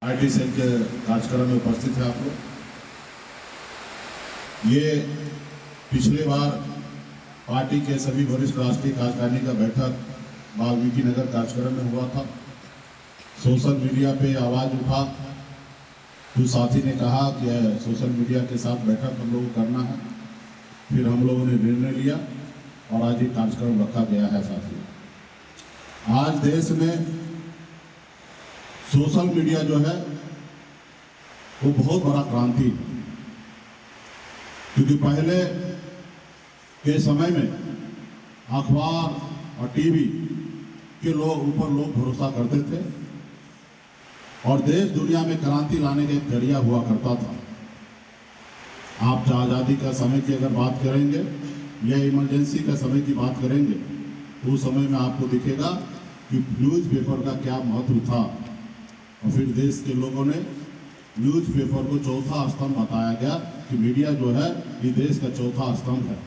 IT cell के कार्यक्रम में उपस्थित है आप लोग। ये पिछले बार पार्टी के सभी वरिष्ठ राष्ट्रीय कार्यकारिणी का बैठक वाल्मीकि नगर कार्यक्रम में हुआ था। सोशल मीडिया पे आवाज़ उठा तो साथी ने कहा कि सोशल मीडिया के साथ बैठक हम लोगों को करना है। फिर हम लोगों ने निर्णय लिया और आज ये कार्यक्रम रखा गया है। साथियों, आज देश में सोशल मीडिया जो है वो बहुत बड़ा क्रांति है, क्योंकि पहले के समय में अखबार और टीवी के ऊपर लोग भरोसा करते थे और देश दुनिया में क्रांति लाने का एक जरिया हुआ करता था। आप आज़ादी का समय की अगर बात करेंगे या इमरजेंसी का समय की बात करेंगे तो उस समय में आपको दिखेगा कि न्यूज़पेपर का क्या महत्व था। और फिर देश के लोगों ने न्यूज़पेपर को चौथा स्तंभ बताया गया कि मीडिया जो है ये देश का चौथा स्तंभ है।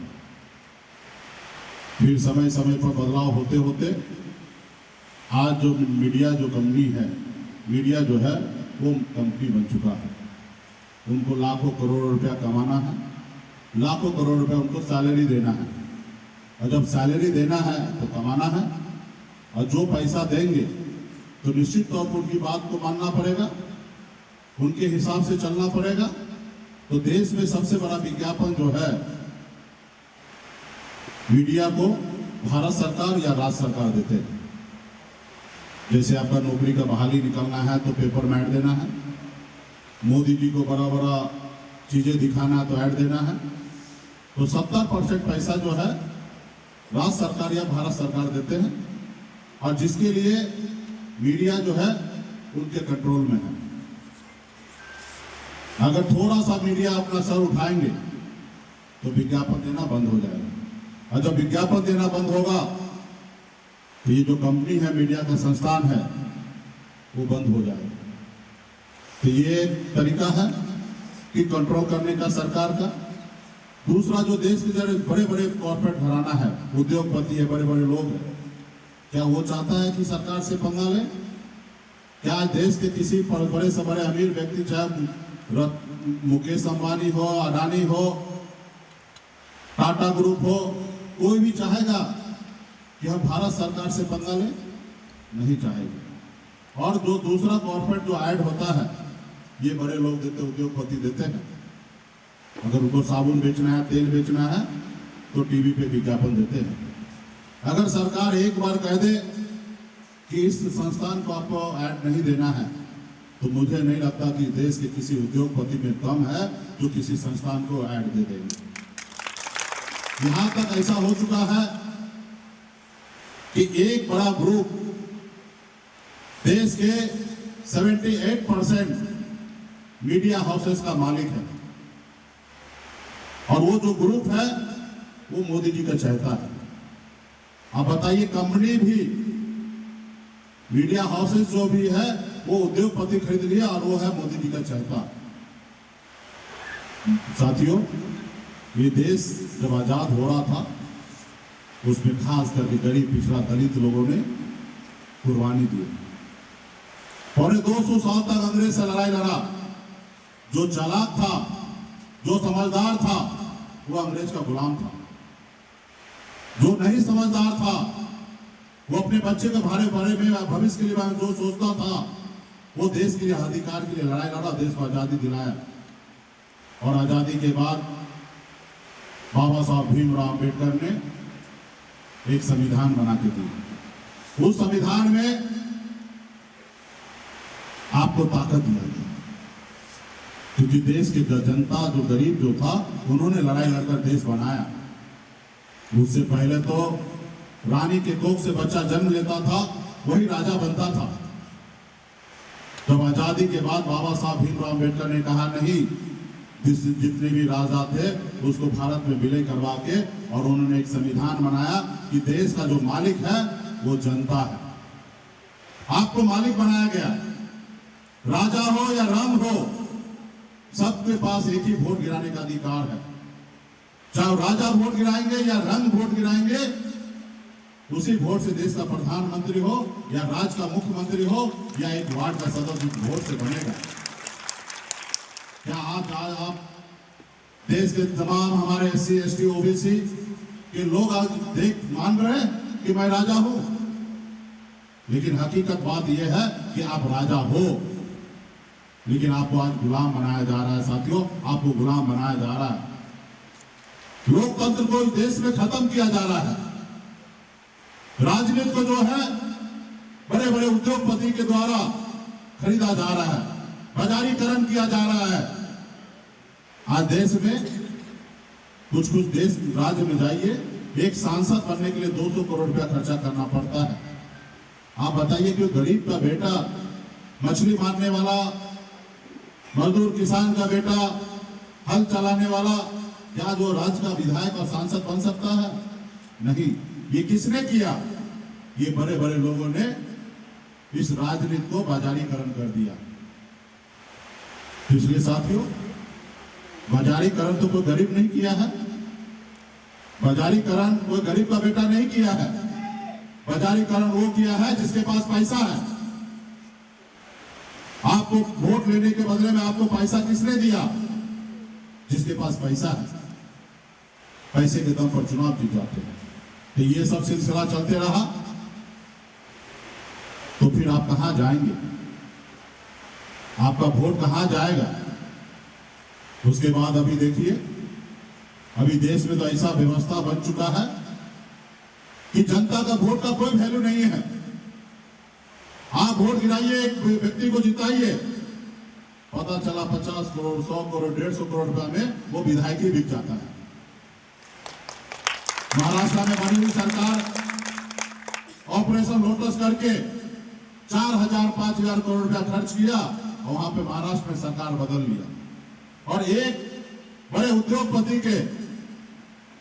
फिर समय समय पर बदलाव होते होते आज जो मीडिया जो कंपनी है, मीडिया जो है वो कंपनी बन चुका है। उनको लाखों करोड़ रुपया कमाना है, लाखों करोड़ रुपया उनको सैलरी देना है, और जब सैलरी देना है तो कमाना है, और जो पैसा देंगे तो निश्चित तौर पर उनकी बात को मानना पड़ेगा, उनके हिसाब से चलना पड़ेगा। तो देश में सबसे बड़ा विज्ञापन जो है मीडिया को भारत सरकार या राज्य सरकार देते हैं। जैसे आपका नौकरी का बहाली निकलना है तो पेपर में ऐड देना है, मोदी जी को बड़ा बड़ा चीजें दिखाना है तो ऐड देना है। तो 70% पैसा जो है राज्य सरकार या भारत सरकार देते हैं, और जिसके लिए मीडिया जो है उनके कंट्रोल में है। अगर थोड़ा सा मीडिया अपना सर उठाएंगे तो विज्ञापन देना बंद हो जाएगा, और जब विज्ञापन देना बंद होगा तो ये जो कंपनी है, मीडिया का संस्थान है, वो बंद हो जाएगा। तो ये तरीका है कि कंट्रोल करने का सरकार का। दूसरा, जो देश के जरिए बड़े बड़े कॉर्पोरेट घराना है, उद्योगपति है, बड़े बड़े लोग हैं, क्या वो चाहता है कि सरकार से पंगा ले? क्या देश के किसी बड़े से बड़े अमीर व्यक्ति, चाहे मुकेश अंबानी हो, अडानी हो, टाटा ग्रुप हो, कोई भी चाहेगा कि हम भारत सरकार से पंगा लें? नहीं चाहेगा। और जो दूसरा कॉर्पोरेट जो ऐड होता है, ये बड़े लोग देते, उद्योगपति देते हैं। अगर उनको साबुन बेचना है, तेल बेचना है तो टीवी पे विज्ञापन देते हैं। अगर सरकार एक बार कह दे कि इस संस्थान को आपको ऐड नहीं देना है, तो मुझे नहीं लगता कि देश के किसी उद्योगपति में दम है जो किसी संस्थान को ऐड दे देंगे। यहां तक ऐसा हो चुका है कि एक बड़ा ग्रुप देश के 78% मीडिया हाउसेस का मालिक है, और वो जो ग्रुप है वो मोदी जी का चाहता है। आप बताइए, कंपनी भी, मीडिया हाउसेस जो भी है वो उद्योगपति खरीद लिया और वो है मोदी जी का चाहता। साथियों, ये देश जब आजाद हो रहा था उसमें खास करके गरीब, पिछड़ा, दलित लोगों ने कुर्बानी दी। पौने 200 साल तक अंग्रेज से लड़ाई लड़ा। जो चालाक था, जो समझदार था, वो अंग्रेज का गुलाम था। जो नहीं समझदार था, वो अपने बच्चे के बारे में, भविष्य के लिए जो सोचता था, वो देश के लिए, अधिकार के लिए लड़ाई लड़ा, देश को आजादी दिलाया। और आजादी के बाद बाबा साहब भीमराव अंबेडकर ने एक संविधान बना के दी। उस संविधान में आपको ताकत दिया गया, क्योंकि देश की जनता, जो गरीब जो था, उन्होंने लड़ाई लड़कर देश बनाया। उससे पहले तो रानी के कोख से बच्चा जन्म लेता था, वही राजा बनता था। जब आजादी के बाद बाबा साहब भीमराव अंबेडकर ने कहा नहीं, जितने भी राजा थे उसको भारत में विलय करवा के, और उन्होंने एक संविधान बनाया कि देश का जो मालिक है वो जनता है। आपको मालिक बनाया गया, राजा हो या रंग हो, सबके पास एक ही वोट गिराने का अधिकार है। चाहे राजा वोट गिराएंगे या रंग वोट गिराएंगे, उसी वोट से देश का प्रधानमंत्री हो या राज्य का मुख्यमंत्री हो या एक वार्ड का सदस्य उस वोट से बनेगा। क्या आप देश के तमाम हमारे SC ST OBC के लोग आज मान रहे हैं कि मैं राजा हूं, लेकिन हकीकत बात यह है कि आप राजा हो, लेकिन आपको आज गुलाम बनाया जा रहा है साथियों, आपको गुलाम बनाया जा रहा है। लोकतंत्र को इस देश में खत्म किया जा रहा है। राजनीति को जो है बड़े बड़े उद्योगपति के द्वारा खरीदा जा रहा है, बाजारीकरण किया जा रहा है। आज देश में कुछ देश राज्य में जाइए, एक सांसद बनने के लिए 200 करोड़ रुपया खर्चा करना पड़ता है। आप बताइए कि गरीब का बेटा, मछली मारने वाला, मजदूर किसान का बेटा, हल चलाने वाला, क्या जो राज्य का विधायक और सांसद बन सकता है? नहीं। ये किसने किया? ये बड़े बड़े लोगों ने इस राजनीति को बाजारीकरण कर दिया। इसलिए साथियों, बाजारीकरण तो कोई गरीब नहीं किया है, बाजारीकरण कोई गरीब का बेटा नहीं किया है। बाजारीकरण वो किया है जिसके पास पैसा है। आपको वोट लेने के बदले में आपको पैसा किसने दिया? जिसके पास पैसा है, पैसे के दम पर चुनाव जीत जाते हैं। तो ये सब सिलसिला चलते रहा तो फिर आप कहां जाएंगे? आपका वोट कहां जाएगा? उसके बाद अभी देखिए, अभी देश में तो ऐसा व्यवस्था बन चुका है कि जनता का वोट का कोई वैल्यू नहीं है। आप वोट गिराइए, एक व्यक्ति को जिताइए, पता चला 50 करोड़ 100 करोड़ 150 करोड़ रुपया में वो विधायक ही बिक जाता है। महाराष्ट्र में बनी हुई सरकार ऑपरेशन लोटस करके 4000-5000 करोड़ रुपया खर्च किया और वहां पे महाराष्ट्र में सरकार बदल लिया और एक बड़े उद्योगपति के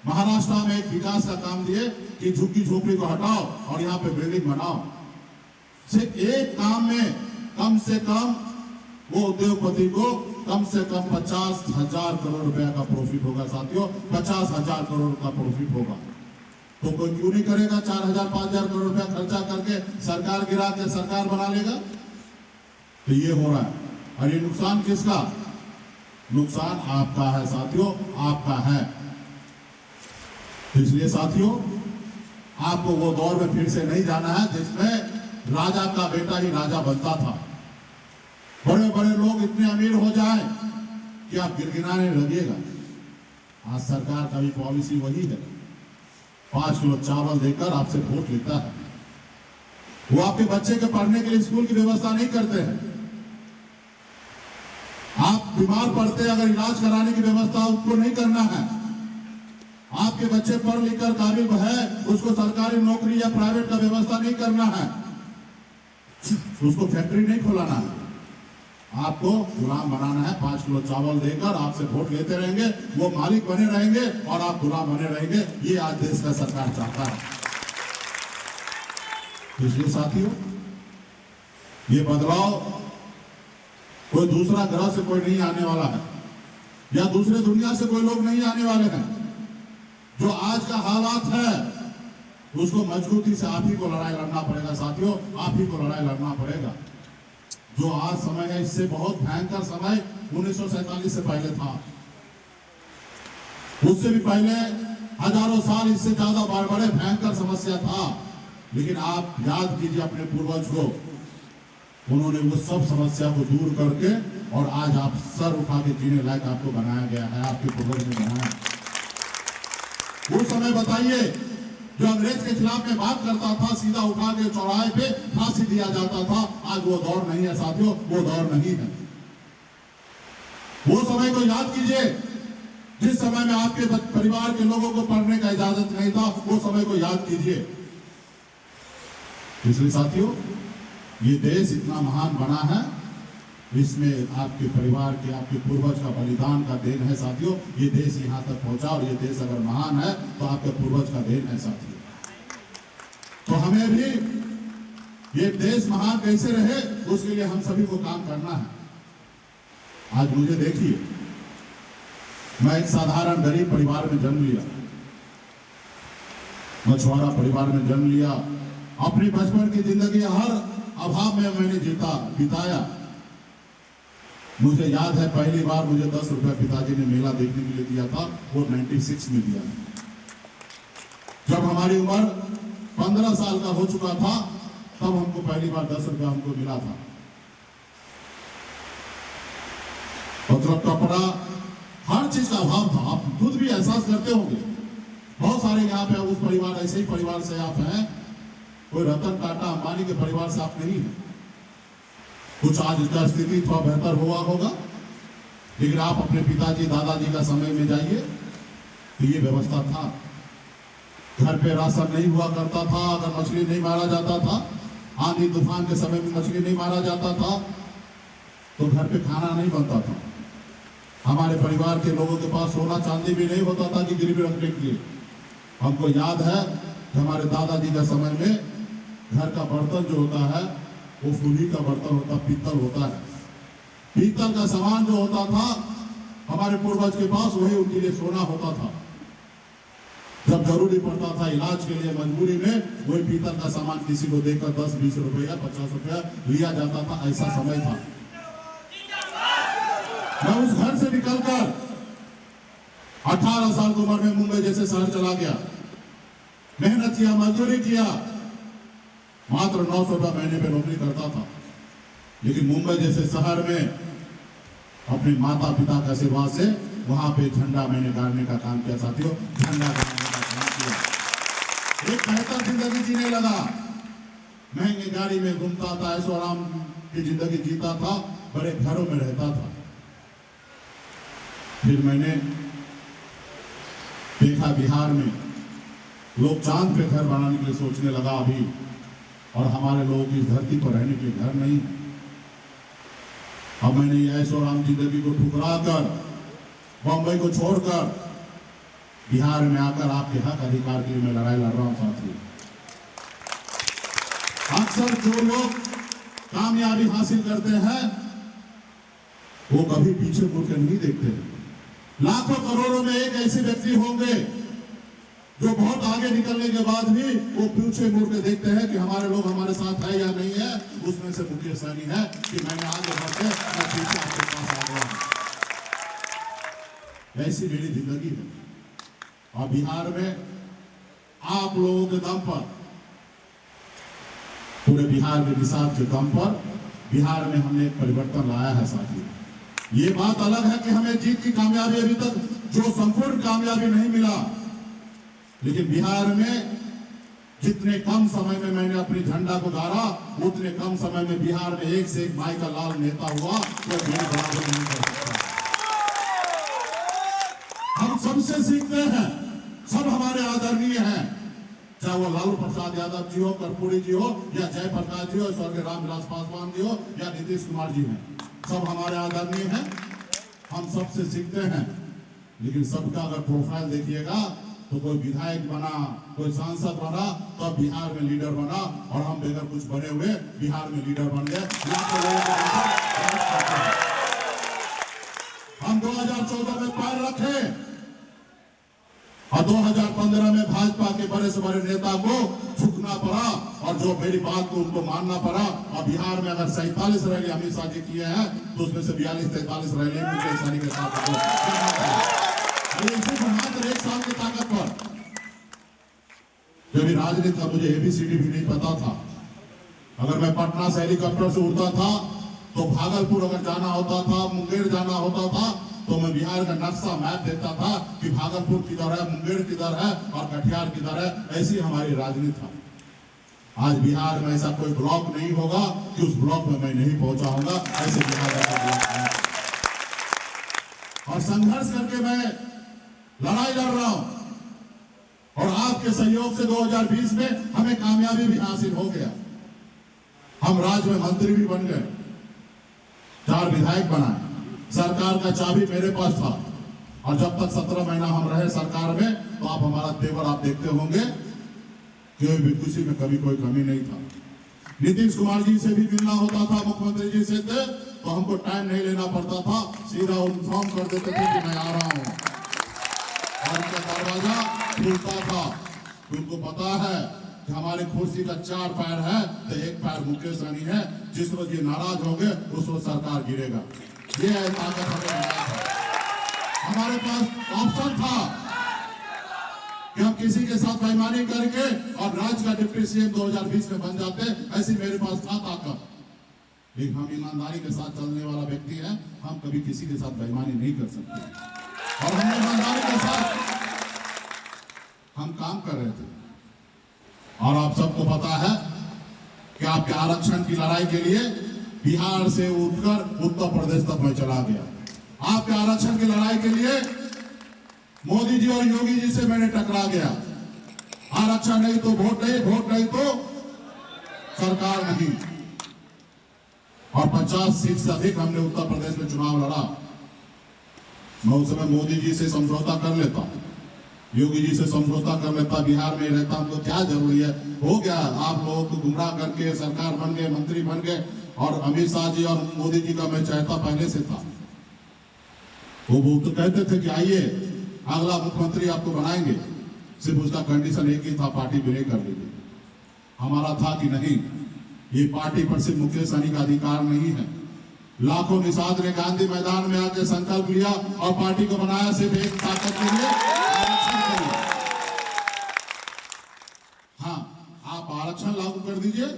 महाराष्ट्र में एक विकास का काम दिए कि झुग्गी झोपड़ी को हटाओ और यहाँ पे बिल्डिंग बनाओ। सिर्फ एक काम में कम से कम वो उद्योगपति को कम से कम 50,000 करोड़ रुपया का प्रॉफिट होगा साथियों, 50,000 करोड़ का प्रॉफिट होगा। तो कोई क्यों नहीं करेगा? 4,000-5,000 करोड़ रुपया खर्चा करके सरकार गिरा के सरकार बना लेगा। तो ये हो रहा है और ये नुकसान किसका? नुकसान आपका है साथियों, आपका है। इसलिए साथियों, आपको वो दौर में फिर से नहीं जाना है जिसमें राजा का बेटा ही राजा बनता था। बड़े बड़े लोग इतने अमीर हो जाएं कि आप गिड़गिड़ाने लगेगा। आज सरकार का भी पॉलिसी वही है, 5 किलो चावल देकर आपसे वोट लेता है। वो आपके बच्चे के पढ़ने के लिए स्कूल की व्यवस्था नहीं करते हैं। आप बीमार पड़ते हैं, अगर इलाज कराने की व्यवस्था उसको नहीं करना है। आपके बच्चे पढ़ लिख कर काबिल है, उसको सरकारी नौकरी या प्राइवेट का व्यवस्था नहीं करना है, उसको फैक्ट्री नहीं खोलाना है। आपको गुलाम बनाना है। 5 किलो चावल देकर आपसे वोट लेते रहेंगे, वो मालिक बने रहेंगे और आप गुलाम बने रहेंगे। ये आज देश का सरकार चाहता है। इसलिए साथियों, ये बदलाव कोई दूसरा ग्रह से कोई नहीं आने वाला है या दूसरे दुनिया से कोई लोग नहीं आने वाले हैं। जो आज का हालात है उसको मजबूती से आप ही को लड़ाई लड़ना पड़ेगा साथियों, आप ही को लड़ाई लड़ना पड़ेगा। जो आज समय है इससे बहुत भयंकर समय 1947 से पहले था, उससे भी पहले हजारों साल इससे ज्यादा बड़े भयंकर समस्या था। लेकिन आप याद कीजिए अपने पूर्वज को, उन्होंने वो सब समस्या को दूर करके और आज आप सर उठा के जीने लायक आपको बनाया गया है, आपके पूर्वज ने बनाया। वो समय बताइए जो अंग्रेज के खिलाफ में बात करता था, सीधा उठा के चौराहे पे फांसी दिया जाता था। आज वो दौर नहीं है साथियों, वो दौर नहीं है। वो समय को याद कीजिए जिस समय में आपके परिवार के लोगों को पढ़ने का इजाजत नहीं था, वो समय को याद कीजिए। इसलिए साथियों, ये देश इतना महान बना है, इसमें आपके परिवार के, आपके पूर्वज का बलिदान का देन है साथियों। ये देश यहाँ तक पहुंचा और ये देश अगर महान है तो आपके पूर्वज का देन है साथियों। तो हमें भी ये देश महान कैसे रहे उसके लिए हम सभी को काम करना है। आज मुझे देखिए, मैं एक साधारण गरीब परिवार में जन्म लिया। मछुआरा परिवार में जन्म लिया। अपनी बचपन की जिंदगी हर अभाव में मैंने बिताया। मुझे याद है पहली बार मुझे 10 रुपए पिताजी ने मेला देखने के लिए दिया था, वो 96 में दिया। जब हमारी उम्र 15 साल का हो चुका था तब हमको पहली बार 10 रुपया हमको मिला था। मतलब कपड़ा, हर चीज का अभाव था। आप खुद भी एहसास करते होंगे। बहुत सारे यहाँ पे उस परिवार, ऐसे ही परिवार से आप हैं। कोई रतन टाटा अंबानी के परिवार से आप नहीं है। कुछ आज का स्थिति थोड़ा बेहतर हुआ होगा, लेकिन आप अपने पिताजी दादाजी का समय में जाइए तो ये व्यवस्था था। घर पे राशन नहीं हुआ करता था। अगर मछली नहीं मारा जाता था, आंधी तूफान के समय में मछली नहीं मारा जाता था, तो घर पे खाना नहीं बनता था। हमारे परिवार के लोगों के पास सोना चांदी भी नहीं होता था कि गिरवी रखने के लिए। हमको याद है कि हमारे दादाजी के समय में घर का बर्तन जो होता है वो फूली का बर्तन होता, पीतल होता है। पीतल का सामान जो होता था हमारे पूर्वज के पास, वही उनके लिए सोना होता था। जब जरूरी पड़ता था इलाज के लिए, मजबूरी में, वही पीतल का सामान किसी को देकर 10-20 रुपया 50 रुपया लिया जाता था। ऐसा समय था। मैं उस घर से निकलकर 18 साल की उम्र में मुंबई जैसे शहर चला गया। मेहनत किया, मजदूरी किया। मात्र 900 रुपया महीने पे नौकरी करता था, लेकिन मुंबई जैसे शहर में अपने माता पिता के आशीर्वाद से वहां पे झंडा मैंने गाड़ने का काम किया। साथियों, झंडा गाड़ने का काम किया। एक बेहतर जिंदगी जीने लगा। महंगी गाड़ी में घूमता था, ऐशो आराम की जिंदगी जीता था, बड़े घरों में रहता था। फिर मैंने देखा बिहार में लोग चांद पे घर बनाने के लिए सोचने लगा अभी, और हमारे लोगों की इस धरती पर रहने के लिए घर नहीं। अब मैंने ये ऐशो आराम जिंदगी को ठुकरा कर, बम्बई को छोड़कर बिहार में आकर आपके हक अधिकार के लिए मैं लड़ाई लड़ रहा हूं। साथियों, अक्सर जो लोग कामयाबी हासिल करते हैं वो कभी पीछे मुड़कर नहीं देखते। लाखों करोड़ों में एक ऐसे व्यक्ति होंगे जो बहुत आगे निकलने के बाद भी वो पीछे मुड़ के देखते हैं कि हमारे लोग हमारे साथ है या नहीं है। उसमें से मुकेश सहनी है कि मैंने आगे बढ़ के मैं पीछे आपके पास आ गया। ऐसी मेरी जिंदगी है। और बिहार में आप लोगों के दम पर, पूरे बिहार के निषाद के दम पर बिहार में हमने एक परिवर्तन लाया है। साथियों, ये बात अलग है कि हमें जीत की कामयाबी अभी तक जो संपूर्ण कामयाबी नहीं मिला, लेकिन बिहार में जितने कम समय में मैंने अपनी झंडा को गाड़ा, उतने कम समय में बिहार में एक से एक भाई का लाल नेता हुआ तो मेरे बराबर नहीं कर सकता। हम सबसे सीखते हैं, सब हमारे आदरणीय हैं, चाहे वो लालू प्रसाद यादव जी हो, कर्पूरी जी हो, या जयप्रकाश जी हो, स्वर्गीय रामविलास पासवान जी हो, या नीतीश कुमार जी हैं, सब हमारे आदरणीय हैं। हम सबसे सीखते हैं। लेकिन सबका अगर प्रोफाइल देखिएगा तो कोई विधायक बना, कोई सांसद बना, तब बिहार में लीडर बना, और हम बेगर कुछ बने हुए बिहार में लीडर बन गए। हम 2014 में पैर रखे और 2015 में भाजपा के बड़े से बड़े नेता को झुकना पड़ा, और जो मेरी बात को उनको मानना पड़ा। और बिहार में अगर 47 रैली अमित शाह जी किए हैं तो उसमें से 42-43 रैली मुकेश सहनी के साथ मात्र 1 साल की ताकत पर। जब राजनीति का मुझे ABCD भी नहीं पता था। अगर मैं पटना से हेलीकॉप्टर से उड़ता था तो भागलपुर अगर जाना होता था, मुंगेर जाना होता था, तो मैं बिहार का नक्शा मैप देखता था कि भागलपुर किधर है, मुंगेर किधर है और कटिहार किधर है। ऐसी हमारी राजनीति था। आज बिहार में ऐसा कोई ब्लॉक नहीं होगा कि उस ब्लॉक में मैं नहीं पहुंचा होगा। ऐसे बिहार का ब्लॉक है। और संघर्ष करके मैं लड़ाई लड़ रहा हूं, और आपके सहयोग से 2020 में हमें कामयाबी भी हासिल हो गया। हम राज्य में मंत्री भी बन गए, 4 विधायक बनाए, सरकार का चाबी मेरे पास था। और जब तक 17 महीना हम रहे सरकार में, तो आप हमारा तेवर आप देखते होंगे कि किसी में कभी कोई कमी नहीं था। नीतीश कुमार जी से भी मिलना होता था, मुख्यमंत्री जी से थे, तो हमको टाइम नहीं लेना पड़ता था, सीधा इन्फॉर्म कर देते थे कि मैं आ रहा हूं, और उनका दरवाजा खुलता था। कि उनको पता है कि हमारे कुर्सी का 4 पैर है तो एक पैर मुकेश सहनी है। जिस रोज ये नाराज होंगे उस रोज सरकार गिरेगा। ये है ताकत हमारे पास ऑप्शन था कि हम किसी के साथ बेईमानी करके और राज्य का डिप्टी सीएम 2020 में बन जाते। ऐसी मेरे पास था ताकत, लेकिन हम ईमानदारी के साथ चलने वाला व्यक्ति है। हम कभी किसी के साथ बेईमानी नहीं कर सकते और हम ईमानदारी के साथ हम काम कर रहे थे। और आप सबको पता है कि आपके आरक्षण की लड़ाई के लिए बिहार से उठकर उत्तर प्रदेश तक मैं चला गया। आपके आरक्षण की लड़ाई के लिए मोदी जी और योगी जी से मैंने टकरा गया। आरक्षण नहीं तो वोट नहीं, वोट नहीं तो सरकार नहीं। और 50 सीट से अधिक हमने उत्तर प्रदेश में चुनाव लड़ा। मैं उस समय मोदी जी से समझौता कर लेता, योगी जी से समझौता कर लेता, बिहार में रहता। हमको क्या जरूरी है, हो गया। आप लोगों को गुमराह करके सरकार बन गए, मंत्री बन गए। और अमित शाह जी और मोदी जी का मैं चाहता पहले से था। वो तो कहते थे कि आइए अगला मुख्यमंत्री आपको बनाएंगे, सिर्फ उसका कंडीशन एक ही था, पार्टी विलय कर लीजिए। हमारा था कि नहीं, ये पार्टी पर सिर्फ मुकेश सहनी का अधिकार नहीं है। लाखों निषाद ने गांधी मैदान में आके संकल्प लिया और पार्टी को बनाया सिर्फ एक ताकत के लिए, आरक्षण के लिए। हाँ, आप आरक्षण लागू कर दीजिए,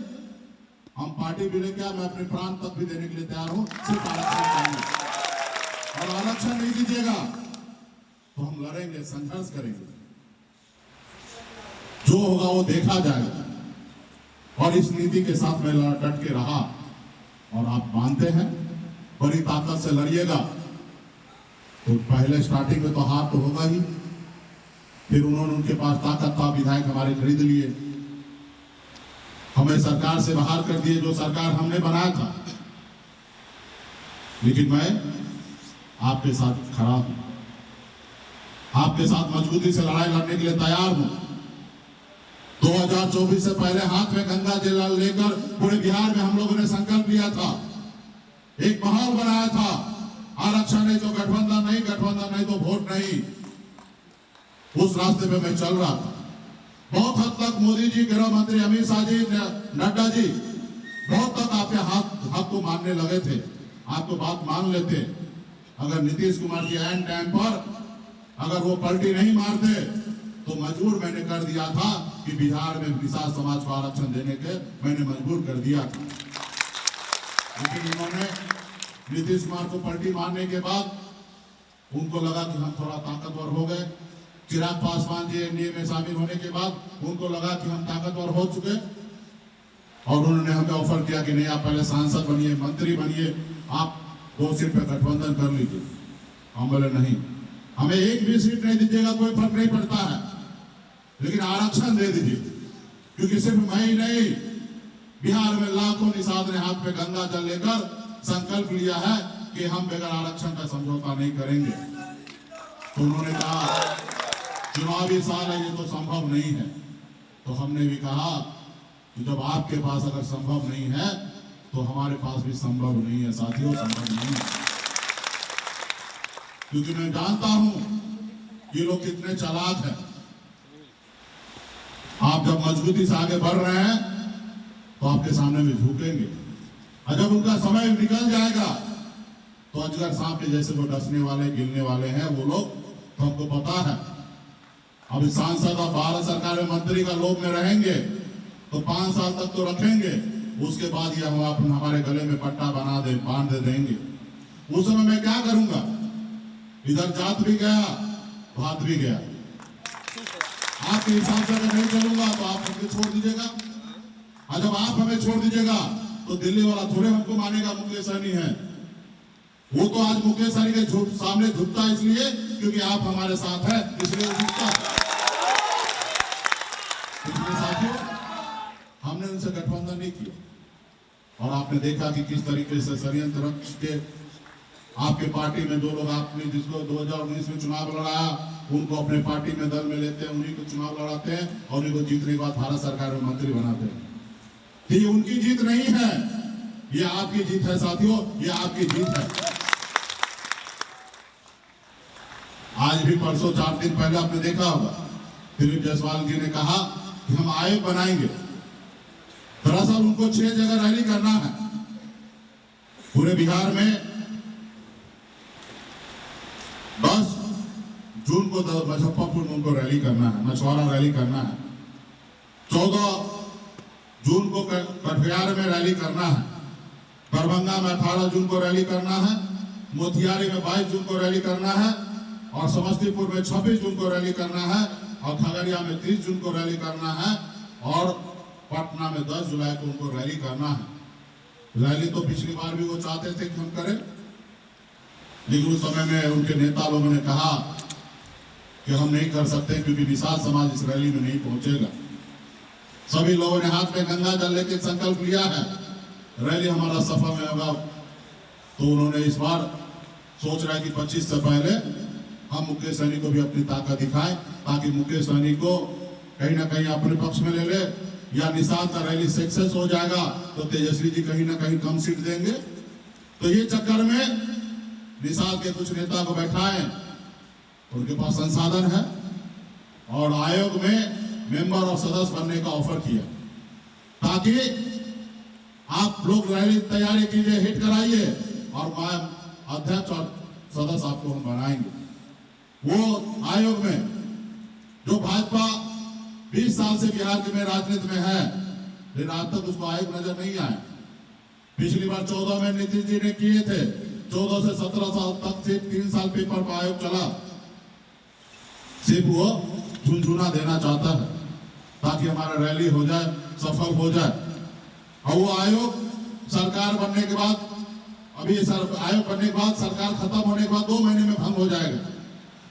हम पार्टी विलय क्या, मैं अपने प्राण तक भी देने के लिए तैयार हूं, सिर्फ आरक्षण चाहिए। और आरक्षण नहीं दीजिएगा तो हम लड़ेंगे, संघर्ष करेंगे, जो होगा वो देखा जाएगा। और इस नीति के साथ मैं डट के रहा। और आप मानते हैं बड़ी ताकत से लड़िएगा तो पहले स्टार्टिंग में तो हार तो होगा ही। फिर उन्होंने, उनके पास ताकत था, विधायक हमारे खरीद लिए, हमें सरकार से बाहर कर दिए, जो सरकार हमने बनाया था। लेकिन मैं आपके साथ खड़ा हूं, आपके साथ मजबूती से लड़ाई लड़ने के लिए तैयार हूं। 2024 से पहले हाथ में गंगा जल लेकर पूरे बिहार में हम लोगों ने संकल्प लिया था, एक माहौल बनाया था। आरक्षण नहीं तो गठबंधन नहीं, गठबंधन नहीं तो वोट नहीं। उस रास्ते पे मैं चल रहा था। बहुत हद तक मोदी जी, गृह मंत्री अमित शाह जी, नड्डा जी बहुत तक आपके हक को मानने लगे थे, आपको बात मान लेते। अगर नीतीश कुमार जी एंड टाइम पर अगर वो पलटी नहीं मारते तो मजबूर मैंने कर दिया था कि बिहार में निषाद समाज को आरक्षण देने के मैंने मजबूर कर दिया था। लेकिन उन्होंने नीतीश कुमार को पलटी मारने के बाद उनको लगा कि हम थोड़ा ताकतवर हो गए। चिराग पासवान जी एनडीए में शामिल होने के बाद उनको लगा कि हम ताकतवर हो चुके और उन्होंने हमें ऑफर किया कि नहीं, आप पहले सांसद बनिए, मंत्री बनिए, आप 2 सीट पे गठबंधन कर लीजिए। हम बोले नहीं, हमें एक भी सीट नहीं दीजिएगा, कोई फर्क नहीं पड़ता है, लेकिन आरक्षण दे दीजिए। क्योंकि सिर्फ मैं ही नहीं, बिहार में लाखों निषाद ने हाथ में गंगा जल लेकर संकल्प लिया है कि हम बगैर आरक्षण का समझौता नहीं करेंगे। तो उन्होंने कहा चुनावी साल है, ये तो संभव नहीं है। तो हमने भी कहा कि जब आपके पास अगर संभव नहीं है तो हमारे पास भी संभव नहीं है साथियों, संभव नहीं है। क्योंकि मैं जानता हूं ये लोग कितने चालाक हैं। आप जब मजबूती से आगे बढ़ रहे हैं तो आपके सामने भी झुकेंगे, और जब उनका समय निकल जाएगा तो अजगर सांप के जैसे वो डसने वाले, गिरने वाले हैं वो लोग। तो हमको पता है अभी सांसद और भारत सरकार में मंत्री का लोभ में रहेंगे तो 5 साल तक तो रखेंगे, उसके बाद ये हम हमारे गले में पट्टा बांध देंगे। उस समय मैं क्या करूंगा, इधर जात भी गया, भात भी गया। आपके हिसाब से अगर नहीं चलूंगा तो आप हमको छोड़ दीजिएगा, और जब आप हमें छोड़ दीजिएगा तो दिल्ली वाला थोड़े हमको मानेगा मुकेश सहनी है। वो तो आज मुकेश सहनी के सामने झुकता है इसलिए क्योंकि आप हमारे साथ हैं, इसलिए वो झुकता है। साथियों, हमने उनसे गठबंधन नहीं किया और आपने देखा कि किस तरीके से षड्यंत्र रच के आपके पार्टी में जो लोग आपने जिसको 2019 में चुनाव लड़ाया उनको अपने पार्टी में दल में लेते हैं, उन्हीं को चुनाव लड़ाते हैं और उन्हीं को जीतने के बाद भारत सरकार में मंत्री बनाते हैं। ये उनकी जीत नहीं है, ये आपकी जीत है साथियों, ये आपकी जीत है। आज भी परसों 4 दिन पहले आपने देखा होगा दिलीप जायसवाल जी ने कहा कि हम आयोग बनाएंगे। दरअसल उनको 6 जगह रैली करना है पूरे बिहार में। 10 जून को मुजफ्फरपुर में उनको रैली करना है, मछुआरा रैली करना है। 14 जून को कटिहार में रैली करना है। दरभंगा में 18 जून को रैली करना है। मोतिहारी में 22 जून को रैली करना है और समस्तीपुर में 26 जून को रैली करना है और खगड़िया में 30 जून को रैली करना है और पटना में 10 जुलाई को उनको रैली करना है। रैली तो पिछली बार भी वो चाहते थे कि हम करें, लेकिन उस समय में उनके नेता लोगों ने कहा कि हम नहीं कर सकते क्योंकि विशाल समाज इस रैली में नहीं पहुंचेगा। सभी लोगों ने हाथ में गंगा जल लेके संकल्प लिया है रैली हमारा सफल में होगा। तो उन्होंने इस बार सोच रहा है कि 25 से पहले हम मुकेश सहनी को भी अपनी ताकत दिखाएं ताकि मुकेश सहनी को कहीं ना कहीं अपने पक्ष में ले ले, या निषाद का रैली सक्सेस हो जाएगा तो तेजस्वी जी कहीं ना कहीं कम सीट देंगे। तो ये चक्कर में निषाद के कुछ नेता को बैठाएं, उनके पास संसाधन है और आयोग में मेंबर और सदस्य बनने का ऑफर किया ताकि आप लोग रैली तैयारी कीजिए, हिट कराइए और मैं अध्यक्ष और सदस्य आपको हम बनाएंगे। वो आयोग में जो भाजपा 20 साल से बिहार के में राजनीति में है, लेकिन आज तक उसको आयोग नजर नहीं आया। पिछली बार 14 में नीतीश जी ने किए थे, 14 से 17 साल तक सिर्फ 3 साल पेपर पर आयोग चला। सिर्फ वो झुनझुना देना चाहता है ताकि हमारा रैली हो जाए, सफल हो जाए। और वो आयोग सरकार बनने के बाद, अभी आयोग बनने के बाद सरकार खत्म होने के बाद 2 महीने में भंग हो जाएगा।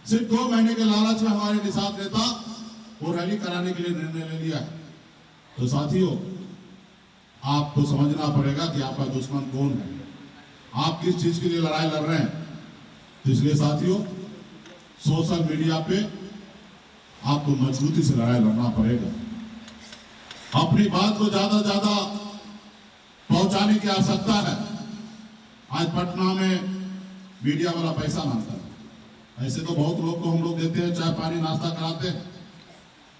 सिर्फ 2 महीने के लालच में हमारे निषाद नेता वो रैली कराने के लिए निर्णय ले लिया है। तो साथियों, आपको समझना पड़ेगा कि आपका दुश्मन कौन है, आप किस चीज के लिए लड़ाई लड़ रहे हैं। तो इसलिए साथियों, सोशल मीडिया पे आपको मजबूती से लड़ाई लड़ना पड़ेगा। अपनी बात को ज्यादा ज्यादा पहुंचाने की आवश्यकता है। आज पटना में मीडिया वाला पैसा मांगता है, ऐसे तो बहुत लोग को हम लोग देते हैं, चाय पानी नाश्ता कराते हैं,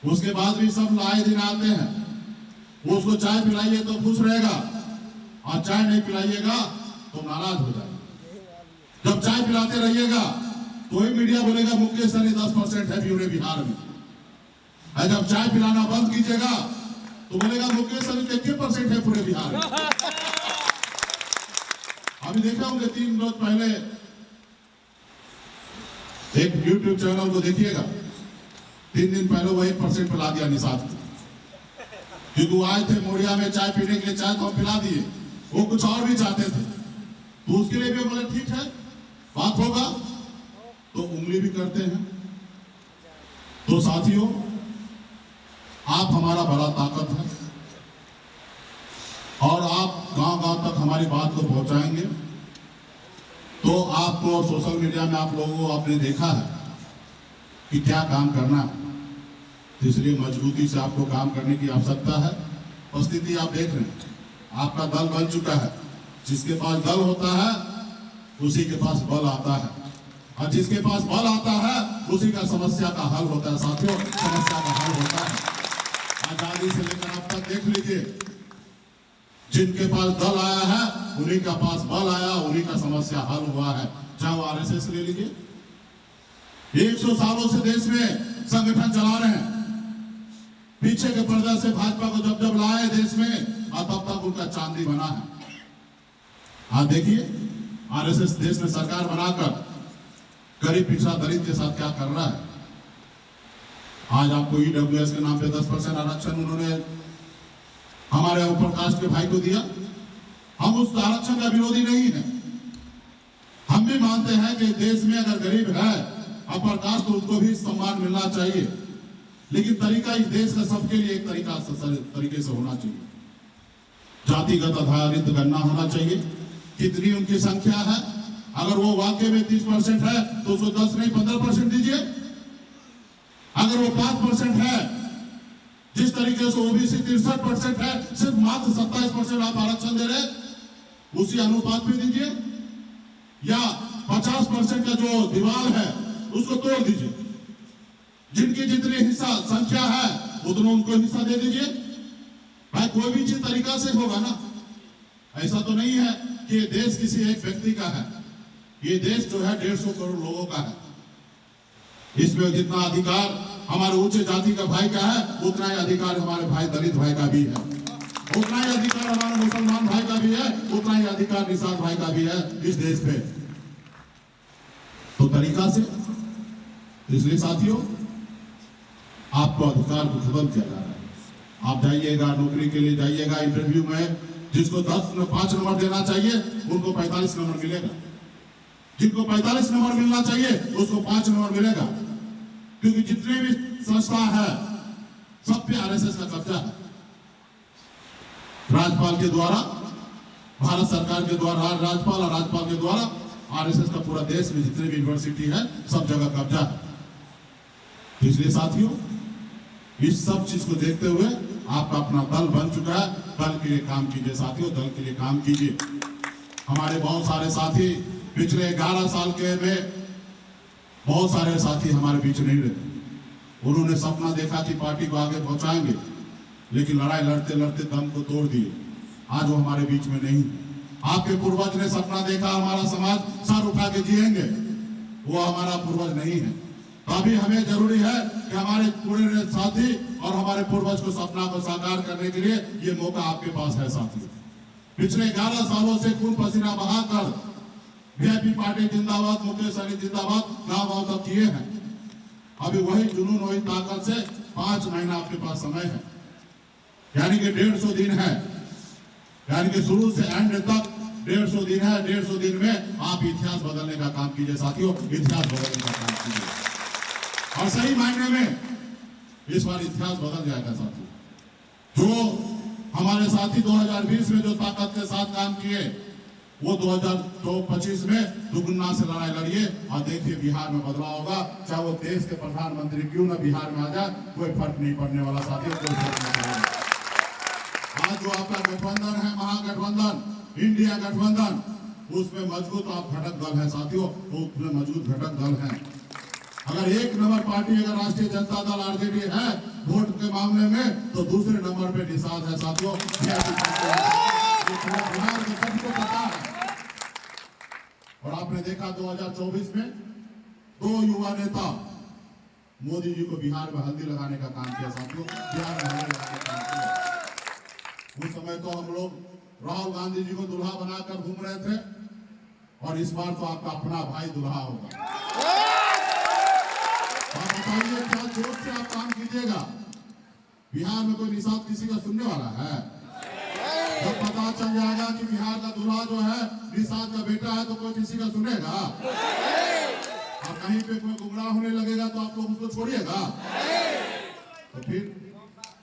उसके बाद भी सब आए दिन आते हैं। उसको चाय पिलाइए तो खुश रहेगा और चाय नहीं पिलाइएगा तो नाराज हो जाएगा। जब चाय पिलाते रहिएगा तो ही मीडिया बोलेगा मुकेश सहनी 10% है पूरे बिहार में। जब चाय पिलाना बंद कीजिएगा तो बोलेगा मुकेश सहनी 21% है पूरे बिहार में। अभी देखा होंगे 3 रोज पहले एक YouTube चैनल को देखिएगा, 3 दिन पहले वो 1% पे ला दिया निषाद को, क्योंकि वो आए थे मोरिया में चाय पीने के लिए, चाय तो हम पिला दिए, वो कुछ और भी चाहते थे। तो उसके लिए भी बोले ठीक है, बात होगा, तो उंगली भी करते हैं। तो साथियों, आप हमारा बड़ा ताकत है और आप गांव-गांव तक हमारी बात को पहुंचाएंगे। तो आपको सोशल मीडिया में आप लोगों को आपने देखा है कि क्या काम करना है, तो इसलिए मजबूती से आपको काम करने की आवश्यकता है। परिस्थिति आप देख रहे हैं, आपका दल बन चुका है। जिसके पास दल होता है उसी के पास बल आता है, और जिसके पास बल आता है उसी का समस्या का हल होता है। साथियों, समस्या का हल होता है। आजादी से लेकर अब तक देख लीजिए, जिनके पास दल आया है उन्हीं का पास बल आया, उन्हीं का समस्या हल हुआ है। चाहे वो RSS ले लीजिए, 100 सालों से देश में संगठन चला रहे हैं। पीछे के पर्दा से भाजपा को जब जब लाए देश में, और तब तक उनका चांदी बना है। आप देखिए RSS देश में सरकार बनाकर गरीब पिछड़ा दलित के साथ क्या कर रहा है। आज आपको EWS के नाम पे 10% आरक्षण उन्होंने हमारे ऊपर कास्ट के भाई को दिया। हम उस आरक्षण का विरोधी नहीं है, हम भी मानते हैं कि देश में अगर गरीब है अपर कास्ट तो उसको भी सम्मान मिलना चाहिए, लेकिन तरीका इस देश का सबके लिए एक तरीके से होना चाहिए। जातिगत आधारित गणना होना चाहिए, कितनी उनकी संख्या है। अगर वो वाकई में 30% है तो उसको 10 नहीं 15% दीजिए। अगर वो 5% है, जिस तरीके से OBC 63% है, सिर्फ मात्र 27% आप आरक्षण दे रहे, उसी अनुपात में दीजिए, या 50% का जो दीवार है उसको तोड़ दीजिए। जिनकी जितनी हिस्सा संख्या है उतना उनको हिस्सा दे दीजिए। भाई कोई भी चीज तरीका से होगा ना, ऐसा तो नहीं है कि ये देश किसी एक व्यक्ति का है। ये देश जो है 150 करोड़ लोगों का है। इसमें जितना अधिकार हमारे उच्च जाति का भाई का है, उतना ही अधिकार हमारे भाई दलित भाई का भी है, उतना ही अधिकार हमारे मुसलमान भाई का भी है, उतना ही अधिकार निषाद भाई का भी है इस देश पे। तो तरीका से, इसलिए साथियों आपको अधिकार को खत्म किया जा रहा है। आप जाइएगा नौकरी के लिए, जाइएगा इंटरव्यू में, जिसको 5 नंबर देना चाहिए उनको 45 नंबर मिलेगा, जिनको 45 नंबर मिलना चाहिए उसको 5 नंबर मिलेगा, क्योंकि जितने भी संस्था है सब पे आरएसएस का कब्जा है। राज्यपाल के द्वारा, भारत सरकार के द्वारा, राज्यपाल और राज्यपाल के द्वारा आरएसएस का पूरा देश में जितने भी यूनिवर्सिटी है सब जगह कब्जा है। इसलिए साथियों इस सब चीज को देखते हुए आपका अपना दल बन चुका है। दल के लिए काम कीजिए साथियों, दल के लिए काम कीजिए। हमारे बहुत सारे साथी पिछले 11 साल के में बहुत सारे साथी हमारे बीच नहीं रहे। उन्होंने सपना देखा कि पार्टी को आगे पहुंचाएंगे, लेकिन लड़ाई लड़ते लड़ते दम को तोड़ दिए। आज वो हमारे बीच में नहीं। आपके पूर्वज ने सपना देखा हमारा समाज सर उठा के जिएंगे, वो हमारा पूर्वज नहीं है। अभी हमें जरूरी है कि हमारे पूरे साथी और हमारे पूर्वज को सपना को साकार करने के लिए ये मौका आपके पास है साथियों। पिछले 11 सालों से खून पसीना बहाकर वीआईपी पार्टी जिंदाबाद, मुकेश सहनी जिंदाबाद गाँव तक किए हैं। अभी वही जुनून, वही ताकत से 5 महीना आपके पास समय है, यानी कि 150 दिन है, यानी कि शुरू से एंड तक 150 दिन है। 150 दिन में आप इतिहास बदलने का काम कीजिए साथियों, इतिहास बदलने का काम कीजिए। और सही मायने में इस बार इतिहास बदल जाएगा साथियों। जो हमारे साथी 2020 में जो ताकत के साथ काम किए, वो 2025 में दुगुना से लड़ाई लड़िए और देखिए बिहार में बदलाव होगा। चाहे वो देश के प्रधानमंत्री क्यों ना बिहार में आ जाए, कोई फर्क नहीं पड़ने वाला साथियों, कोई फर्क नहीं पड़ेगा। आज जो आपका गठबंधन है, महागठबंधन, इंडिया गठबंधन, उसमें मजबूत आप घटक दल है साथियों, उसमें मजबूत घटक दल है। अगर 1 नंबर पार्टी अगर राष्ट्रीय जनता दल आरजेडी है वोट के मामले में, तो दूसरे नंबर पे निषाद है साथियों। बिहार में सबको पता है। और आपने देखा 2024 में 2 युवा नेता मोदी जी को बिहार में हल्दी लगाने का काम किया साथियों, बिहार में हल्दी लगाने का काम किया। उस समय तो हम लोग राहुल गांधी जी को दुल्हा बनाकर घूम रहे थे, और इस बार तो आपका अपना भाई दुल्हा होगा। आप बताइए क्या जोश से आप काम कीजिएगा। बिहार में कोई निषाद किसी का सुनने वाला है? जब पता चल जाएगा कि बिहार का दूल्हा जो है निषाद का बेटा है, तो कोई किसी का सुनेगा? और कहीं पे कोई गुमराह होने लगेगा तो आप लोग उसको छोड़िएगा? तो फिर,